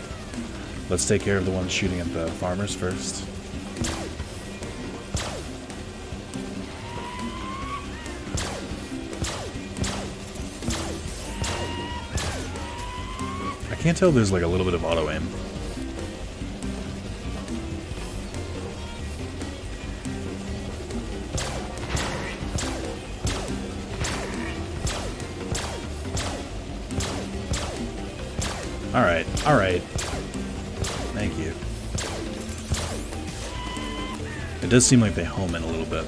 let's take care of the ones shooting at the farmers first. I can't tell if there's like a little bit of auto aim. Alright. Thank you. It does seem like they home in a little bit.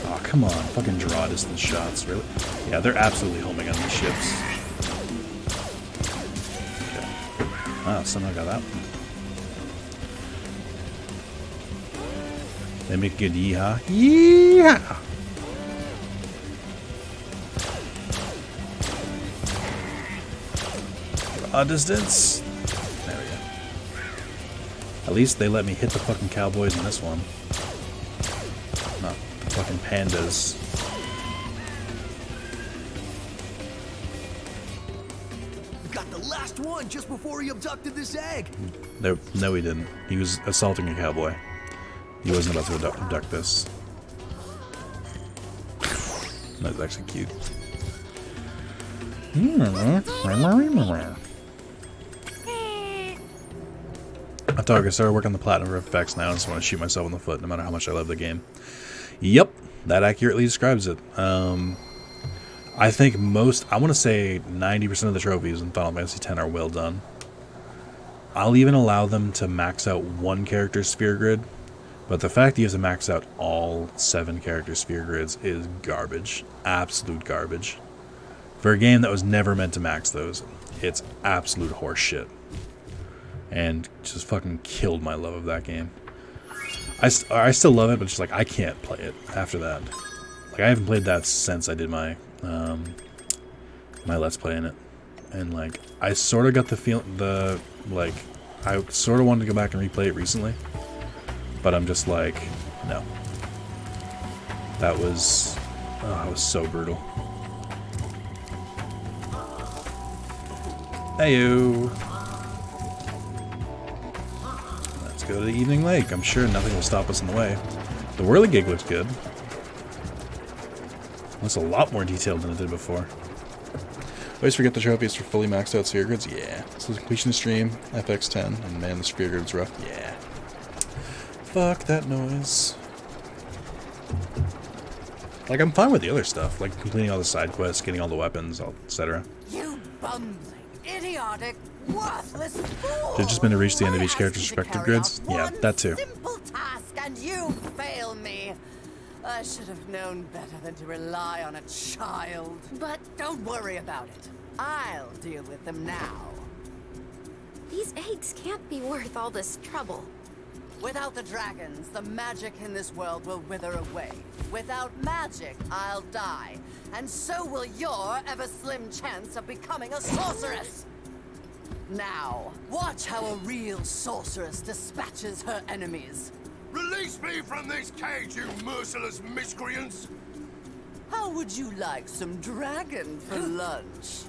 Oh, come on. Fucking draw distance shots, really? Yeah, they're absolutely homing on these ships. Okay. Oh, somehow got that one. They make a good yeehaw. Yeehaw! Draw distance. There we go. At least they let me hit the fucking cowboys in this one. Not the fucking pandas.
We got the last one just before he abducted this egg.
No, he didn't. He was assaulting a cowboy. He wasn't about to abduct this. That's actually cute. I started working on the platinum effects now. I just want to shoot myself in the foot no matter how much I love the game. Yep, that accurately describes it. I think I want to say 90% of the trophies in Final Fantasy X are well done. I'll even allow them to max out one character sphere grid. But the fact that you have to max out all 7 character sphere grids is garbage. Absolute garbage. For a game that was never meant to max those, it's absolute horse shit. And just fucking killed my love of that game. I still love it, but just like I can't play it after that. Like I haven't played that since I did my my Let's Play in it. And like I sort of got the feel I sort of wanted to go back and replay it recently. But I'm just like, no. That was so brutal. Heyo. Let's go to the Evening Lake. I'm sure nothing will stop us in the way. The whirligig looks good. Looks a lot more detailed than it did before. Always forget the trophies for fully maxed out sphere grids. Yeah. So completion stream, FX10, and man, the sphere grid's rough. Yeah. Fuck that noise. Like, I'm fine with the other stuff, like completing all the side quests, getting all the weapons, etc.
You bungling, idiotic, worthless fool!
They've just been to reach the end of each
I
character's
asked you to
respective
carry
grids.
out
Yeah,
one
that too.
simple task and you fail me. I should have known better than to rely on a child. But don't worry about it. I'll deal with them now.
These eggs can't be worth all this trouble.
Without the dragons, the magic in this world will wither away. Without magic, I'll die. And so will your ever slim chance of becoming a sorceress. Now, watch how a real sorceress dispatches her enemies.
Release me from this cage, you merciless miscreants!
How would you like some dragon for lunch?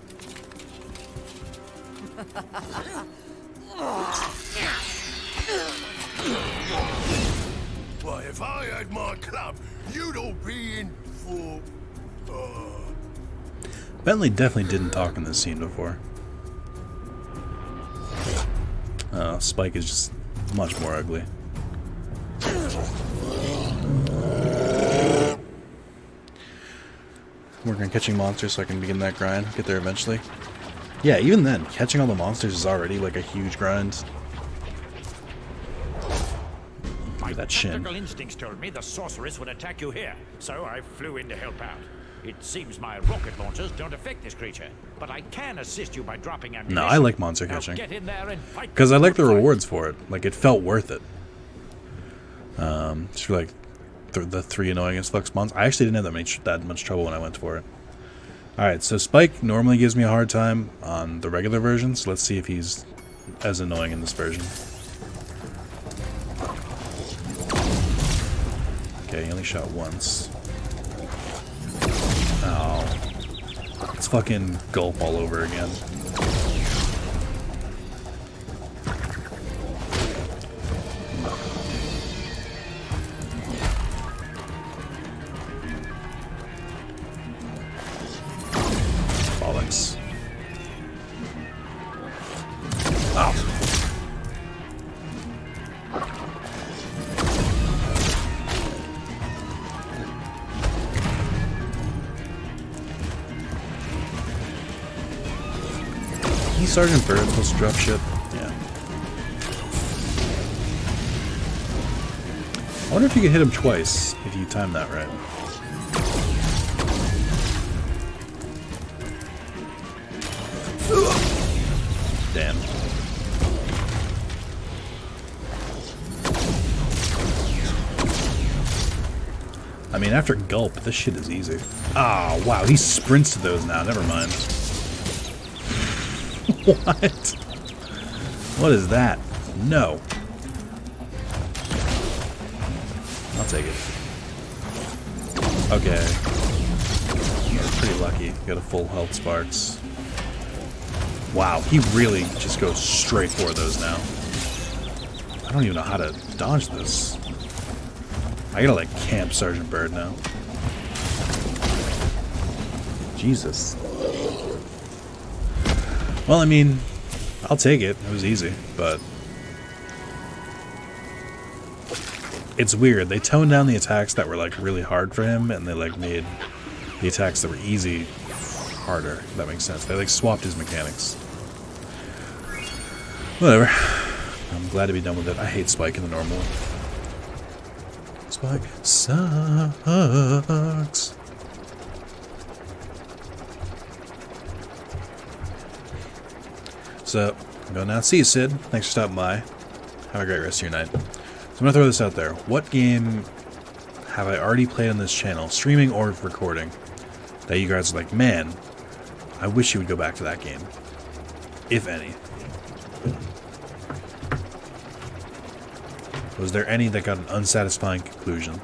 Why, if I had my club, you'd all be in for...
Bentley definitely didn't talk in this scene before. Spike is just much more ugly. Working on catching monsters so I can begin that grind. Get there eventually. Yeah, even then, catching all the monsters is already like a huge grind. Look at that chin.
Tactical instincts told me the sorceress would attack you here, so I flew in to help out. It seems my rocket launchers don't affect this creature, but I can assist you by dropping ammunition.
No, I like monster
Now
catching.
get in there and fight.
Because I like the rewards for it. Like, it felt worth it. Just for, like, the 3 annoyingest flux monsters. I actually didn't have that much trouble when I went for it. Alright, so Spike normally gives me a hard time on the regular version, so let's see if he's as annoying in this version. Okay, he only shot once. Oh. It's fucking gulp all over again. Bollocks. Oh. He's Sergeant Bird supposed to drop shit? Yeah. I wonder if you could hit him twice if you time that right. Damn. I mean, after Gulp, this shit is easy. Oh, wow, he sprints to those now. Never mind. What? What is that? No. I'll take it. Okay. I was pretty lucky. Got a full health sparks. Wow, he really just goes straight for those now. I don't even know how to dodge this. I gotta like camp Sergeant Bird now. Jesus. Well, I mean, I'll take it. It was easy, but it's weird. They toned down the attacks that were like really hard for him, and they like made the attacks that were easy harder, if that makes sense. They like swapped his mechanics. Whatever. I'm glad to be done with it. I hate Spike in the normal one. Spike sucks. So, I'm going now. See you, Sid. Thanks for stopping by. Have a great rest of your night. So I'm going to throw this out there. What game have I already played on this channel, streaming or recording, that you guys are like, man, I wish you would go back to that game? If any. Was there any that got an unsatisfying conclusion?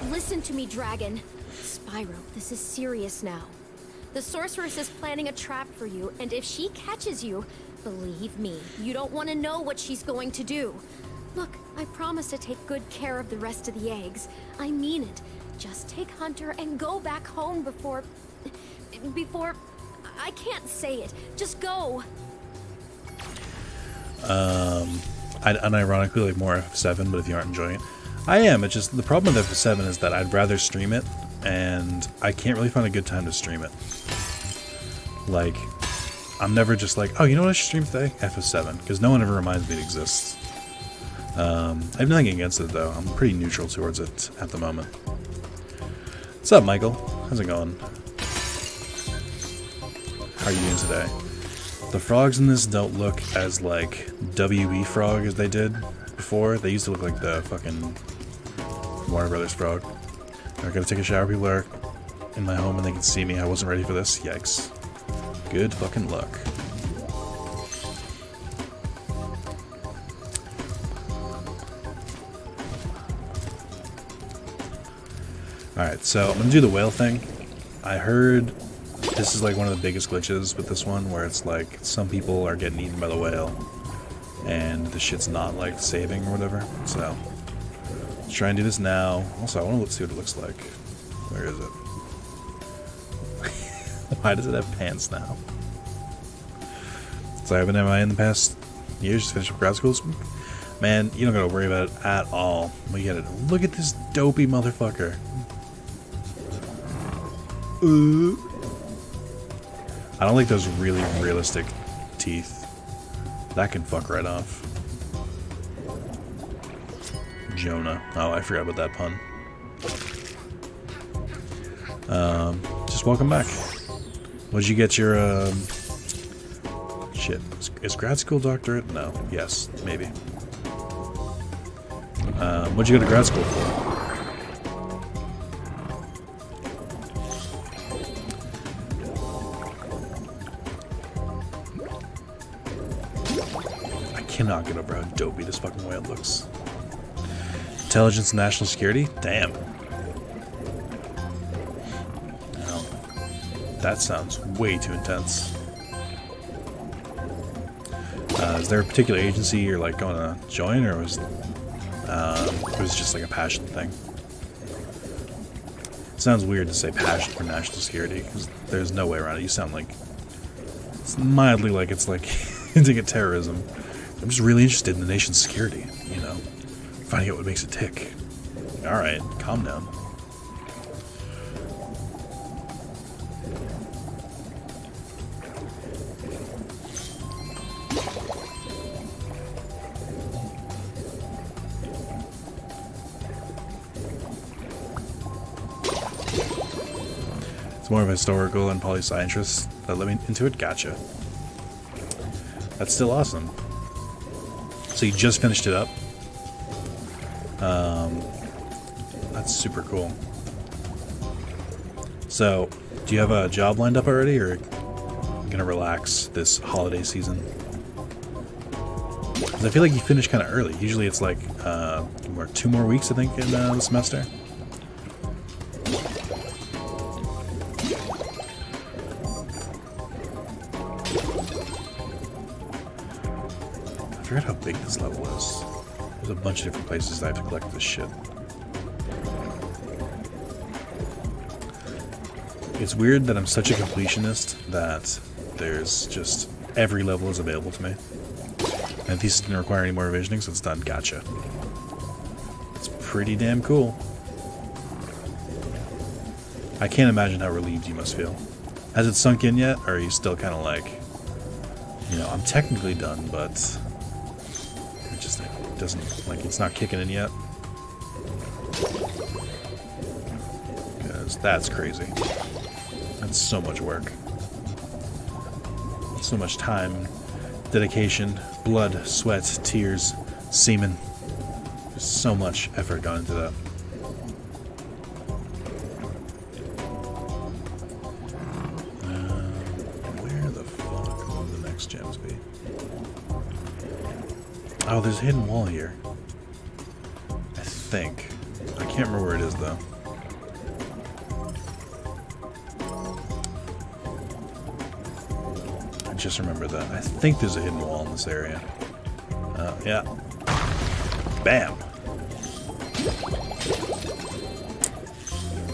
Listen to me, Dragon. Spyro, this is serious now. The sorceress is planning a trap for you, and if she catches you, believe me, you don't want to know what she's going to do. Look, I promise to take good care of the rest of the eggs. I mean it. Just take Hunter and go back home before... I can't say it. Just go.
Unironically, like more F7, but if you aren't enjoying it, I am. It's just the problem with F7 is that I'd rather stream it, and I can't really find a good time to stream it. Like, I'm never just like, oh, you know what I should stream today? FF7, because no one ever reminds me it exists. I have nothing against it though. I'm pretty neutral towards it at the moment. What's up, Michael? How's it going? How are you doing today? The frogs in this don't look as like WB frog as they did before. They used to look like the fucking Warner Brothers frog. I gotta take a shower. People are in my home and they can see me. I wasn't ready for this. Yikes. Good fucking luck. Alright, so I'm gonna do the whale thing. I heard this is like one of the biggest glitches with this one, where it's like some people are getting eaten by the whale and the shit's not like saving or whatever. So let's try and do this now. Also, I want to see what it looks like. Where is it? Why does it have pants now? So I've been MIA in the past years, just finished up grad schools. Man, you don't gotta worry about it at all. We get it. Look at this dopey motherfucker. I don't like those really realistic teeth. That can fuck right off. Jonah. Oh, I forgot about that pun. Just welcome back. What did you get your, shit. Is grad school doctorate? No. Yes. Maybe. What'd you go to grad school for? I cannot get over how dopey this fucking whale looks. Intelligence and national security? Damn. Now, that sounds way too intense. Is there a particular agency you're like going to join, or was it was just like a passion thing? It sounds weird to say passion for national security, because there's no way around it. You sound like it's mildly like it's like into terrorism. I'm just really interested in the nation's security, you know, finding out what makes it tick. All right, calm down. It's more of a historical and poli-sci interest that led me into it. Gotcha. That's still awesome. So you just finished it up? That's super cool. So, do you have a job lined up already, or are you gonna relax this holiday season? Because I feel like you finished kind of early. Usually it's like 2 more weeks, I think, in the semester. I forgot how big this level is. There's a bunch of different places I have to collect this shit. It's weird that I'm such a completionist that there's just every level is available to me. And these didn't require any more revisioning, so it's done. Gotcha. It's pretty damn cool. I can't imagine how relieved you must feel. Has it sunk in yet, or are you still kind of like, you know, I'm technically done, but it just doesn't, like, it's not kicking in yet? Because that's crazy. That's so much work. So much time, dedication, blood, sweat, tears, semen. There's so much effort gone into that. Where the fuck would the next gems be? Oh, there's a hidden wall here. I think. I can't remember where it is though. Just remember that. I think there's a hidden wall in this area. Yeah. Bam!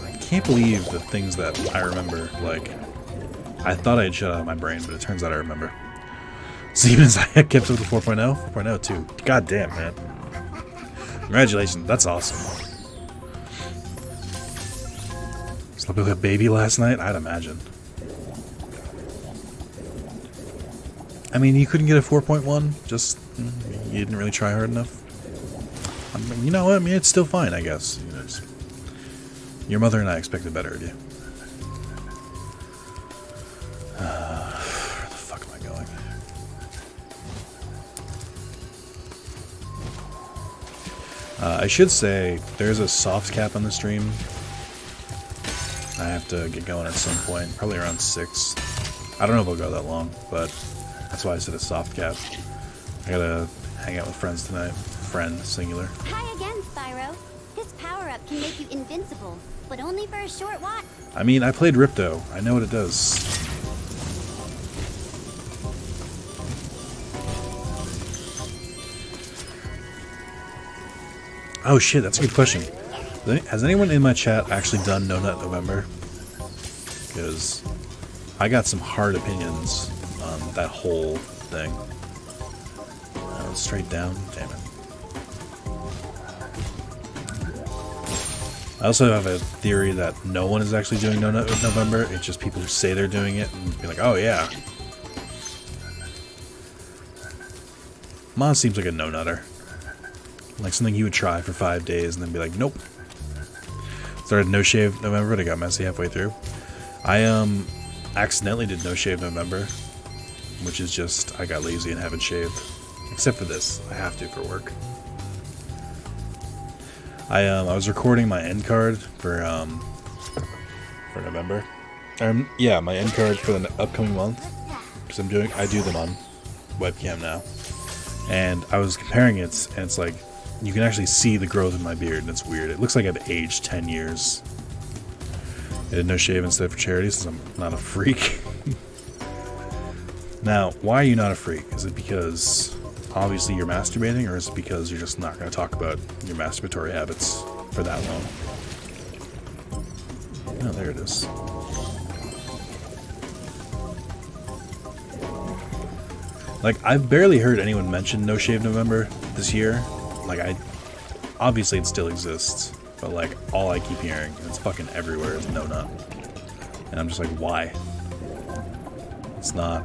I can't believe the things that I remember, like, I thought I had shut out of my brain, but it turns out I remember. Siemens, I kept up to 4.0? 4.0 too. God damn, man. Congratulations, that's awesome. Slept with a baby last night? I'd imagine. I mean, you couldn't get a 4.1, just, you didn't really try hard enough. I mean, you know what, I mean, it's still fine, I guess. You know, just, your mother and I expected better of you. Where the fuck am I going? I should say, there's a soft cap on the stream. I have to get going at some point, probably around 6. I don't know if it'll go that long, but that's why I said a soft cap. I gotta hang out with friends tonight. Friend, singular.
Hi again, Spyro. This power-up can make you invincible, but only for a short while.
I mean, I played Ripto. I know what it does. Oh shit, that's a good question. Has anyone in my chat actually done No Nut November? Because I got some hard opinions on that whole thing. Straight down, damn it. I also have a theory that no one is actually doing No Nut November. It's just people who say they're doing it and be like, oh yeah. Maz seems like a no-nutter. Like something he would try for 5 days and then be like, nope. Started No Shave November, but I got messy halfway through. I accidentally did No Shave November, which is just I got lazy and haven't shaved. Except for this, I have to for work. I was recording my end card for November. Yeah, my end card for the upcoming month, because I do them on webcam now. And I was comparing it, and it's like you can actually see the growth in my beard, and it's weird. It looks like I've aged 10 years. I did no shave instead for charity since I'm not a freak. Now, why are you not a freak? Is it because obviously you're masturbating, or is it because you're just not going to talk about your masturbatory habits for that long? Oh, there it is. Like, I've barely heard anyone mention No Shave November this year. Like, obviously it still exists, but like, all I keep hearing, and it's fucking everywhere, is No Nut. And I'm just like, why? It's not.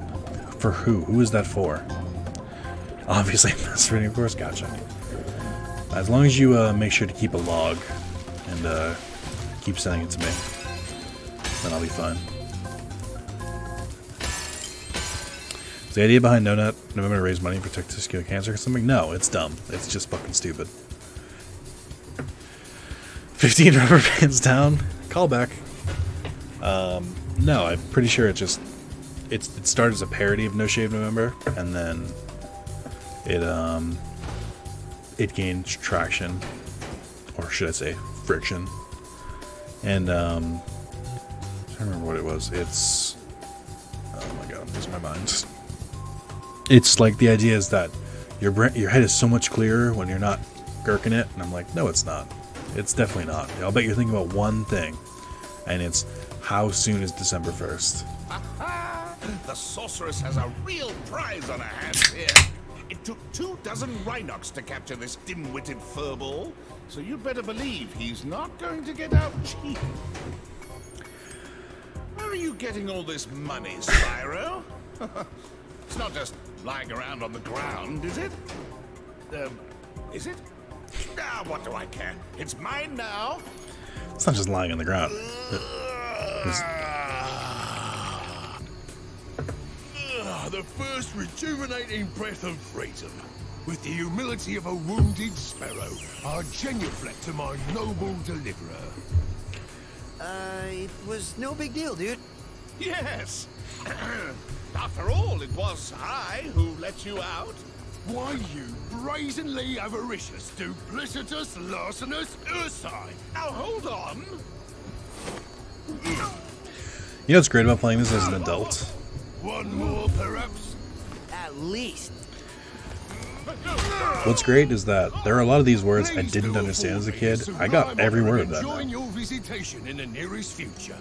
For who? Who is that for? Obviously, masturbating, of course. Gotcha. As long as you make sure to keep a log and keep sending it to me, then I'll be fine. Is the idea behind No Nut November to raise money for testicular cancer or something? No, it's dumb. It's just fucking stupid. 15 rubber bands down. Callback. No, I'm pretty sure it started as a parody of No Shave November, and then it gained traction, or should I say friction, and I'm trying to remember what it was. It's, oh my god, I'm losing my mind. It's like the idea is that your head is so much clearer when you're not gurking it, and I'm like, no, it's not. It's definitely not. I'll bet you're thinking about one thing, and it's how soon is December 1st.
The sorceress has a real prize on her hands here. It took 24 Rhinox to capture this dim-witted furball, so you better believe he's not going to get out cheap. you getting all this money, Spyro? It's not just lying around on the ground, is it? Is it? Ah, what do I care? It's mine now.
It's not just lying on the ground.
The first rejuvenating breath of freedom. With the humility of a wounded sparrow, I genuflect to my noble deliverer.
It was no big deal, dude.
Yes. After all, it was I who let you out.
Why, you brazenly avaricious, duplicitous, larcenous ursine!
Now hold on.
You know what's great about playing this as an adult?
One more, perhaps?
At least.
What's great is that there are a lot of these words I didn't understand as a kid. I got every word of that now.
Join your visitation in the nearest future.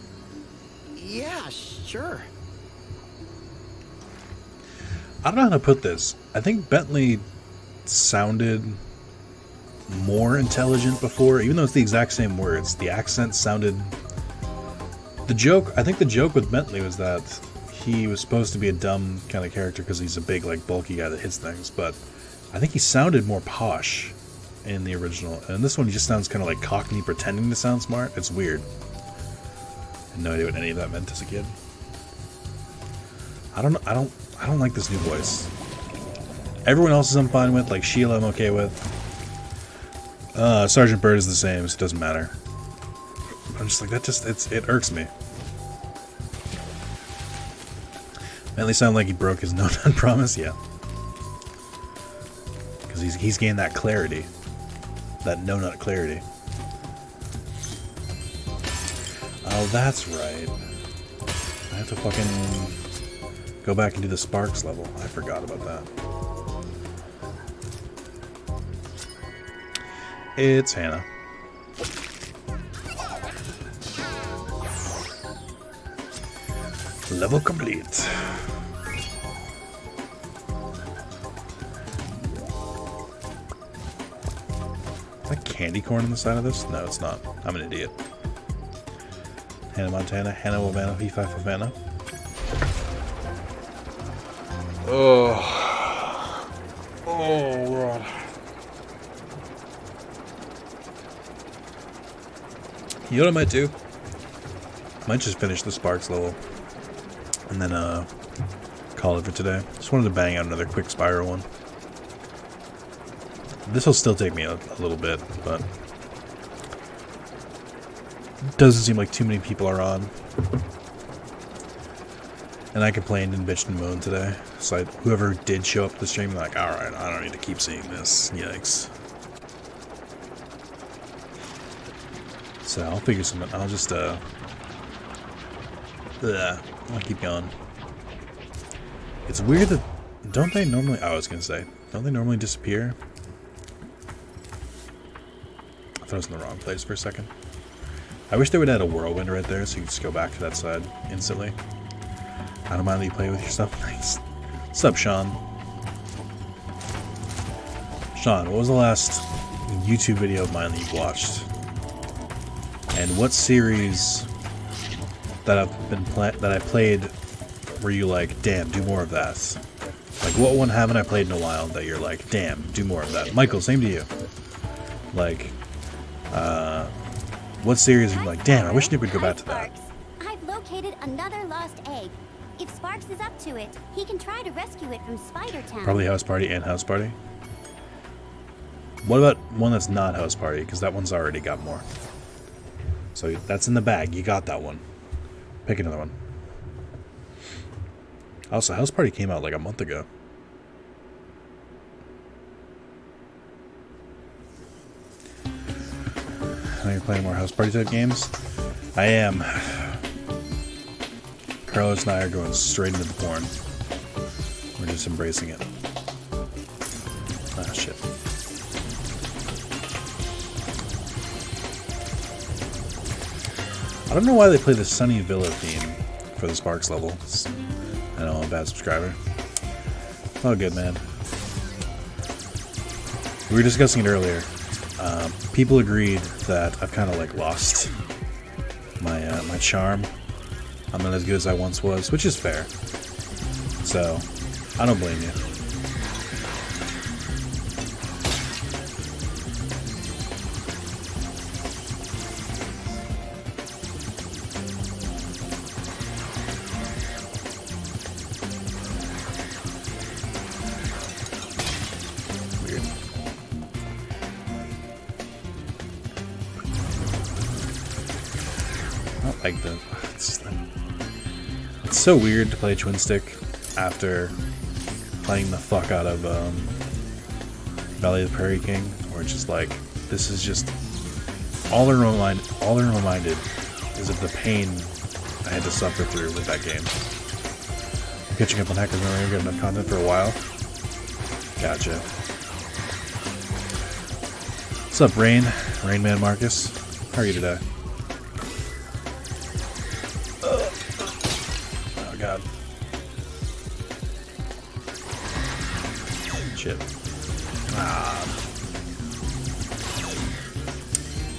Yeah, sure.
I don't know how to put this. I think Bentley sounded more intelligent before, even though it's the exact same words. The accent sounded... I think the joke with Bentley was that he was supposed to be a dumb kind of character because he's a big, like, bulky guy that hits things, but I think he sounded more posh in the original. And this one, he just sounds kind of like Cockney pretending to sound smart. It's weird. I had no idea what any of that meant as a kid. I don't like this new voice. Everyone else is I'm fine with, like Sheila I'm okay with. Sergeant Bird is the same, so it doesn't matter. I'm just like, it irks me. Bentley sounded like he broke his no-nut promise, yeah. Because he's gained that clarity. That no-nut clarity. Oh, that's right. I have to fucking go back and do the Sparks level. I forgot about that. It's Hannah. Level complete. Is that candy corn on the side of this? No, it's not. I'm an idiot. Hannah Montana, Hannah Womana, P5 Havana. Oh. Oh, God. You know what I might do? I might just finish the Sparks level. And then, call it for today. Just wanted to bang out another quick Spyro one. This will still take me a little bit, but it doesn't seem like too many people are on. And I complained and bitched and moaned today. So whoever did show up to the stream, like, alright, I don't need to keep seeing this. Yikes. So I'll figure something. I'll just, I'll keep going. It's weird that... Don't they normally... I was gonna say. Don't they normally disappear? I thought I was in the wrong place for a second. I wish they would add a whirlwind right there so you can just go back to that side instantly. I don't mind that you play with your stuff. Thanks. What's up, Sean? Sean, what was the last YouTube video of mine that you've watched? And what series that I played were you like, damn, do more of that? Like, what one haven't I played in a while that you're like, damn, do more of that? Michael, same to you. Like, what series are you like, damn, I wish Nick would go back to that?
I've located another lost egg. If Sparks is up to it, he can try to rescue it from Spider Town.
Probably House Party and House Party. What about one that's not House Party? Because that one's already got more. So that's in the bag. You got that one. Pick another one. Also, House Party came out like a month ago. Now you're playing more House Party type games? I am. Carlos and I are going straight into the porn. We're just embracing it. Ah, shit. I don't know why they play the Sunny Villa theme for the Sparks level. I know I'm a bad subscriber. Oh, good, man. We were discussing it earlier. People agreed that I've kind of like lost my my charm I'm not as good as I once was, which is fair. So, I don't blame you. Like it's so weird to play twin stick after playing the fuck out of Valley of the Prairie King, where it's just like this is just all I'm reminded is of the pain I had to suffer through with that game. I'm catching up on Hackers Memory. I've got enough content for a while. Gotcha. What's up, Rain Man Marcus? How are you today? Oh god. Shit. I'm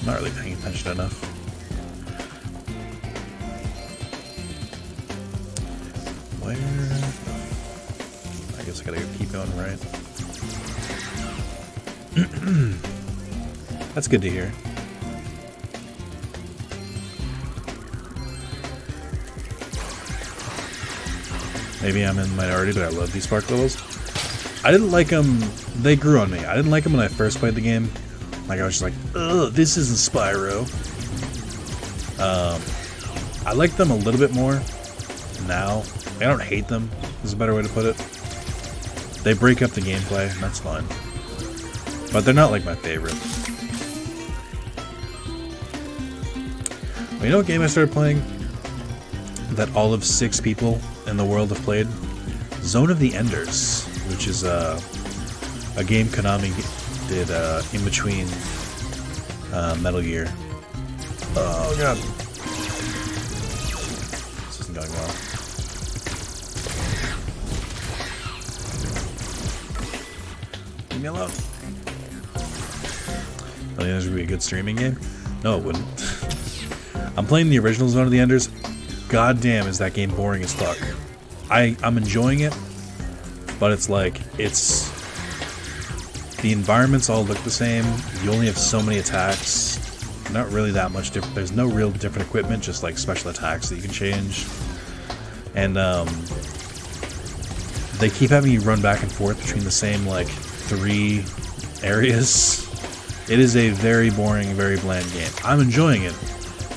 not really paying attention enough. Where? I guess I gotta keep going, right? That's good to hear. Maybe I'm in the minority, but I love these spark levels. I didn't like them. They grew on me. I didn't like them when I first played the game. Like, I was just like, ugh, this isn't Spyro. I like them a little bit more now. I don't hate them, is a better way to put it. They break up the gameplay, and that's fine. But they're not like my favorite. Well, you know what game I started playing that all of 6 people in the world have played? Zone of the Enders, which is a game Konami did in between Metal Gear. Oh god. This isn't going well. Leave me alone. Oh, yeah, this would be a good streaming game? No, it wouldn't. I'm playing the original Zone of the Enders. God damn, is that game boring as fuck. I'm enjoying it, but it's like, the environments all look the same. You only have so many attacks. Not really that much different. There's no real different equipment, just like special attacks that you can change. And they keep having you run back and forth between the same like 3 areas. It is a very boring, very bland game. I'm enjoying it.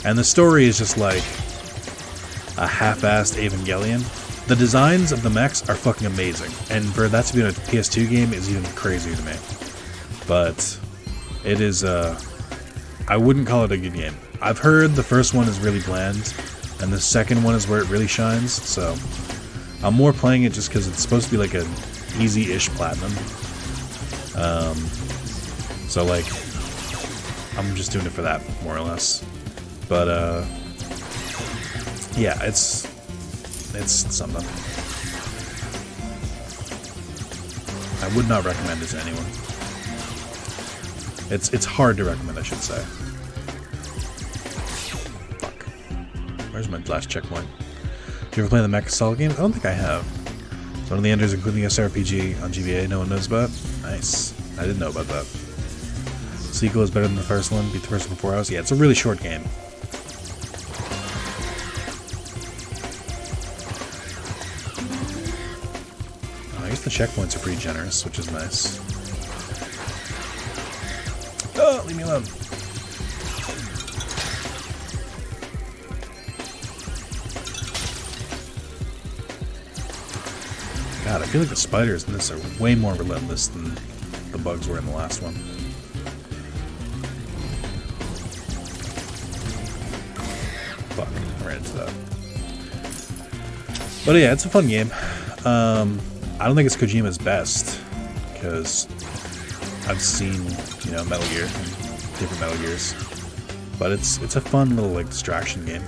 And the story is just like a half-assed Evangelion. The designs of the mechs are fucking amazing, and for that to be in a PS2 game is even crazier to me. But it is, I wouldn't call it a good game. I've heard the first one is really bland, and the second one is where it really shines, so I'm more playing it just because it's supposed to be like an easy-ish platinum. So like, I'm just doing it for that, more or less. But, yeah, it's something. I would not recommend it to anyone. It's hard to recommend, I should say. Fuck. Where's my last checkpoint? Did you ever play the Mecha Assault game? I don't think I have. It's one of the enders, including SRPG on GBA no one knows about. Nice. I didn't know about that. Sequel is better than the first one. Beat the first one in 4 hours. Yeah, it's a really short game. The checkpoints are pretty generous, which is nice. Oh, leave me alone. God, I feel like the spiders in this are way more relentless than the bugs were in the last one. Fuck, I ran into that. But yeah, it's a fun game. I don't think it's Kojima's best, because I've seen, you know, Metal Gear, and different Metal Gears, but it's a fun little, like, distraction game.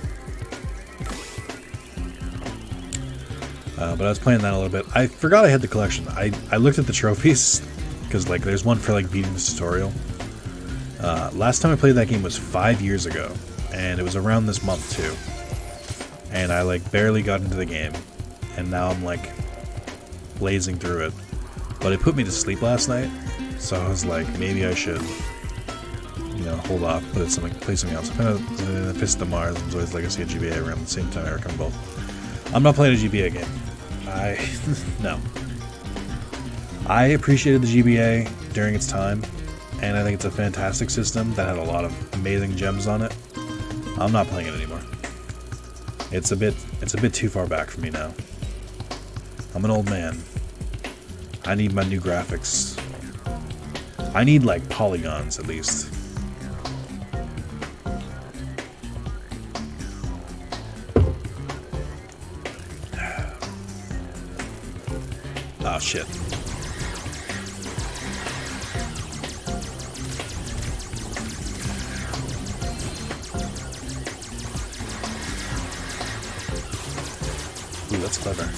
But I was playing that a little bit. I forgot I had the collection. I looked at the trophies, because, like, there's one for, like, beating this tutorial. Last time I played that game was 5 years ago, and it was around this month, too. and I like barely got into the game, and now I'm like blazing through it. But it put me to sleep last night, so I was like, maybe I should, you know, hold off, play something else. I kind of Fist of Mars and Zoids Legacy and GBA around the same time. I reckon both. I'm not playing a GBA game. No. I appreciated the GBA during its time, and I think it's a fantastic system that had a lot of amazing gems on it. I'm not playing it anymore. It's a bit too far back for me now. I'm an old man. I need my new graphics. I need like polygons at least. Oh shit. Ooh, that's clever.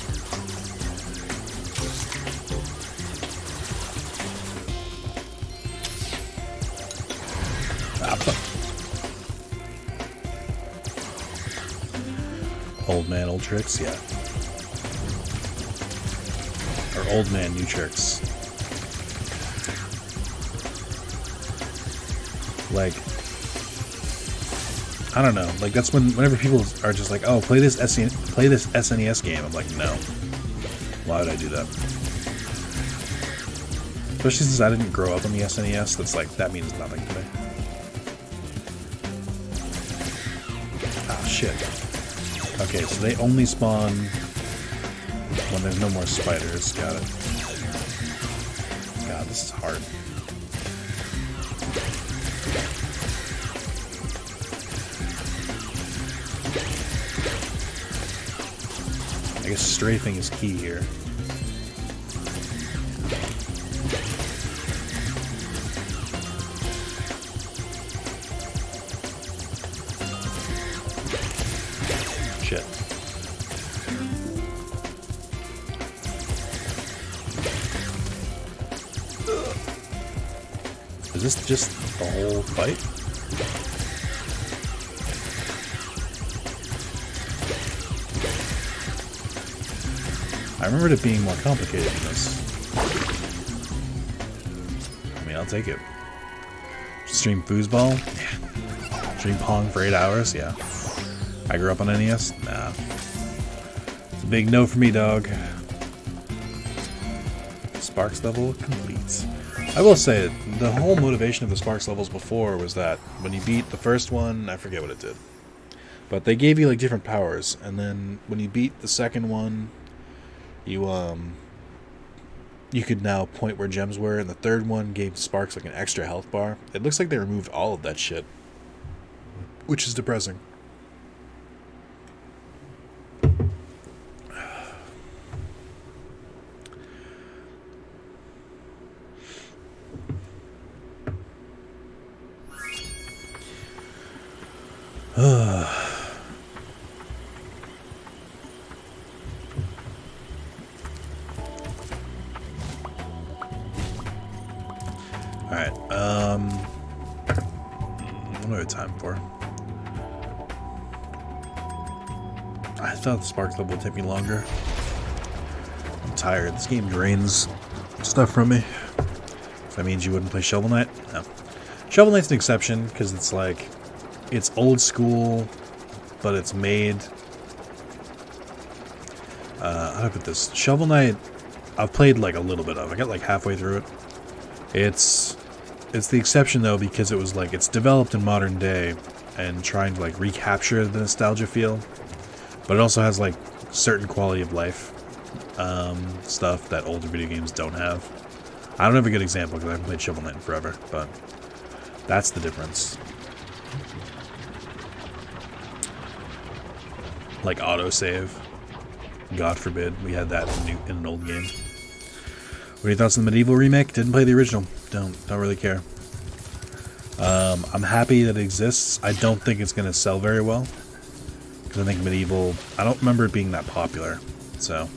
Old man, old tricks, yeah. Or old man, new tricks. Like, I don't know. Like that's whenever people are just like, "Oh, play this SNES game." I'm like, no. Why would I do that? Especially since I didn't grow up on the SNES. That's like that means nothing to me. Ah, shit. Okay, so they only spawn when there's no more spiders. Got it. God, this is hard. I guess strafing is key here. Shit. Is this just the whole fight? I remembered it being more complicated than this. I mean, I'll take it. Stream foosball? Yeah. Stream Pong for 8 hours? Yeah. I grew up on NES? Nah. It's a big no for me, dog. Sparks level complete. I will say, the whole motivation of the Sparks levels before was that when you beat the first one, I forget what it did. But they gave you like different powers, and then when you beat the second one, you could now point where gems were, and the third one gave Sparks like an extra health bar. It looks like they removed all of that shit, which is depressing. Alright, what do I have time for? I thought the Sparks level would take me longer. I'm tired. This game drains stuff from me. So that means you wouldn't play Shovel Knight? No. Shovel Knight's an exception, because it's like, it's old school, but it's made... how do I put this? Shovel Knight, I've played like a little bit of. I got like halfway through it. It's the exception though, because it was like, it's developed in modern day and trying to like recapture the nostalgia feel, but it also has like certain quality of life stuff that older video games don't have. I don't have a good example because I haven't played Shovel Knight in forever, but that's the difference. Like autosave. God forbid we had that in an old game. What are your thoughts on the Medieval remake? Didn't play the original. Don't really care. I'm happy that it exists. I don't think it's going to sell very well, because I think Medieval, I don't remember it being that popular. So,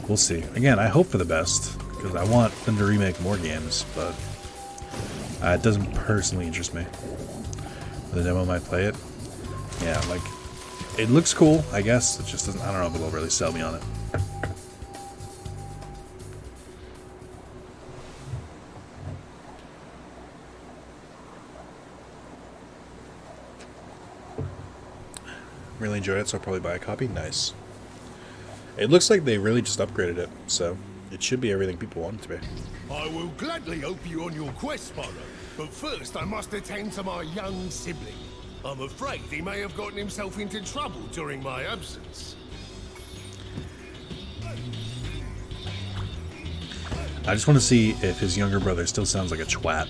we'll see. Again, I hope for the best, because I want them to remake more games, but it doesn't personally interest me. The demo might play it. Yeah, like, It looks cool, I guess. It just doesn't. I don't know if it'll really sell me on it. Really enjoyed it, so I'll probably buy a copy. Nice. It looks like they really just upgraded it, so it should be everything people want it to be.
I will gladly help you on your quest, Spyro. But first, I must attend to my young sibling. I'm afraid he may have gotten himself into trouble during my absence.
I just want to see if his younger brother still sounds like a twat.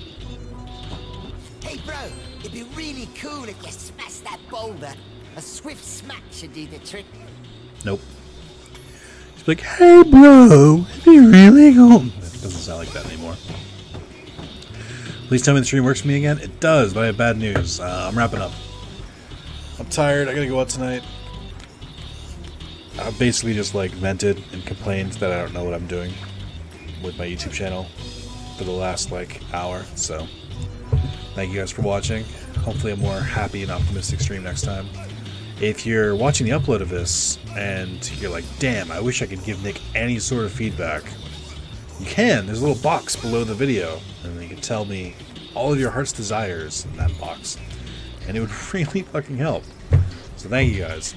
Hey, bro, it'd be really cool if you smashed that boulder. A swift smack should do the trick.
Nope. He's like, hey, bro, if you really go. It doesn't sound like that anymore. Please tell me the stream works for me again. It does, but I have bad news. I'm wrapping up. I'm tired. I gotta go out tonight. I basically just like vented and complained that I don't know what I'm doing with my YouTube channel for the last like hour. So thank you guys for watching. Hopefully a more happy and optimistic stream next time. If you're watching the upload of this and you're like, damn, I wish I could give Nick any sort of feedback, you can. There's a little box below the video, and you can tell me all of your heart's desires in that box, and it would really fucking help. So thank you guys.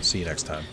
See you next time.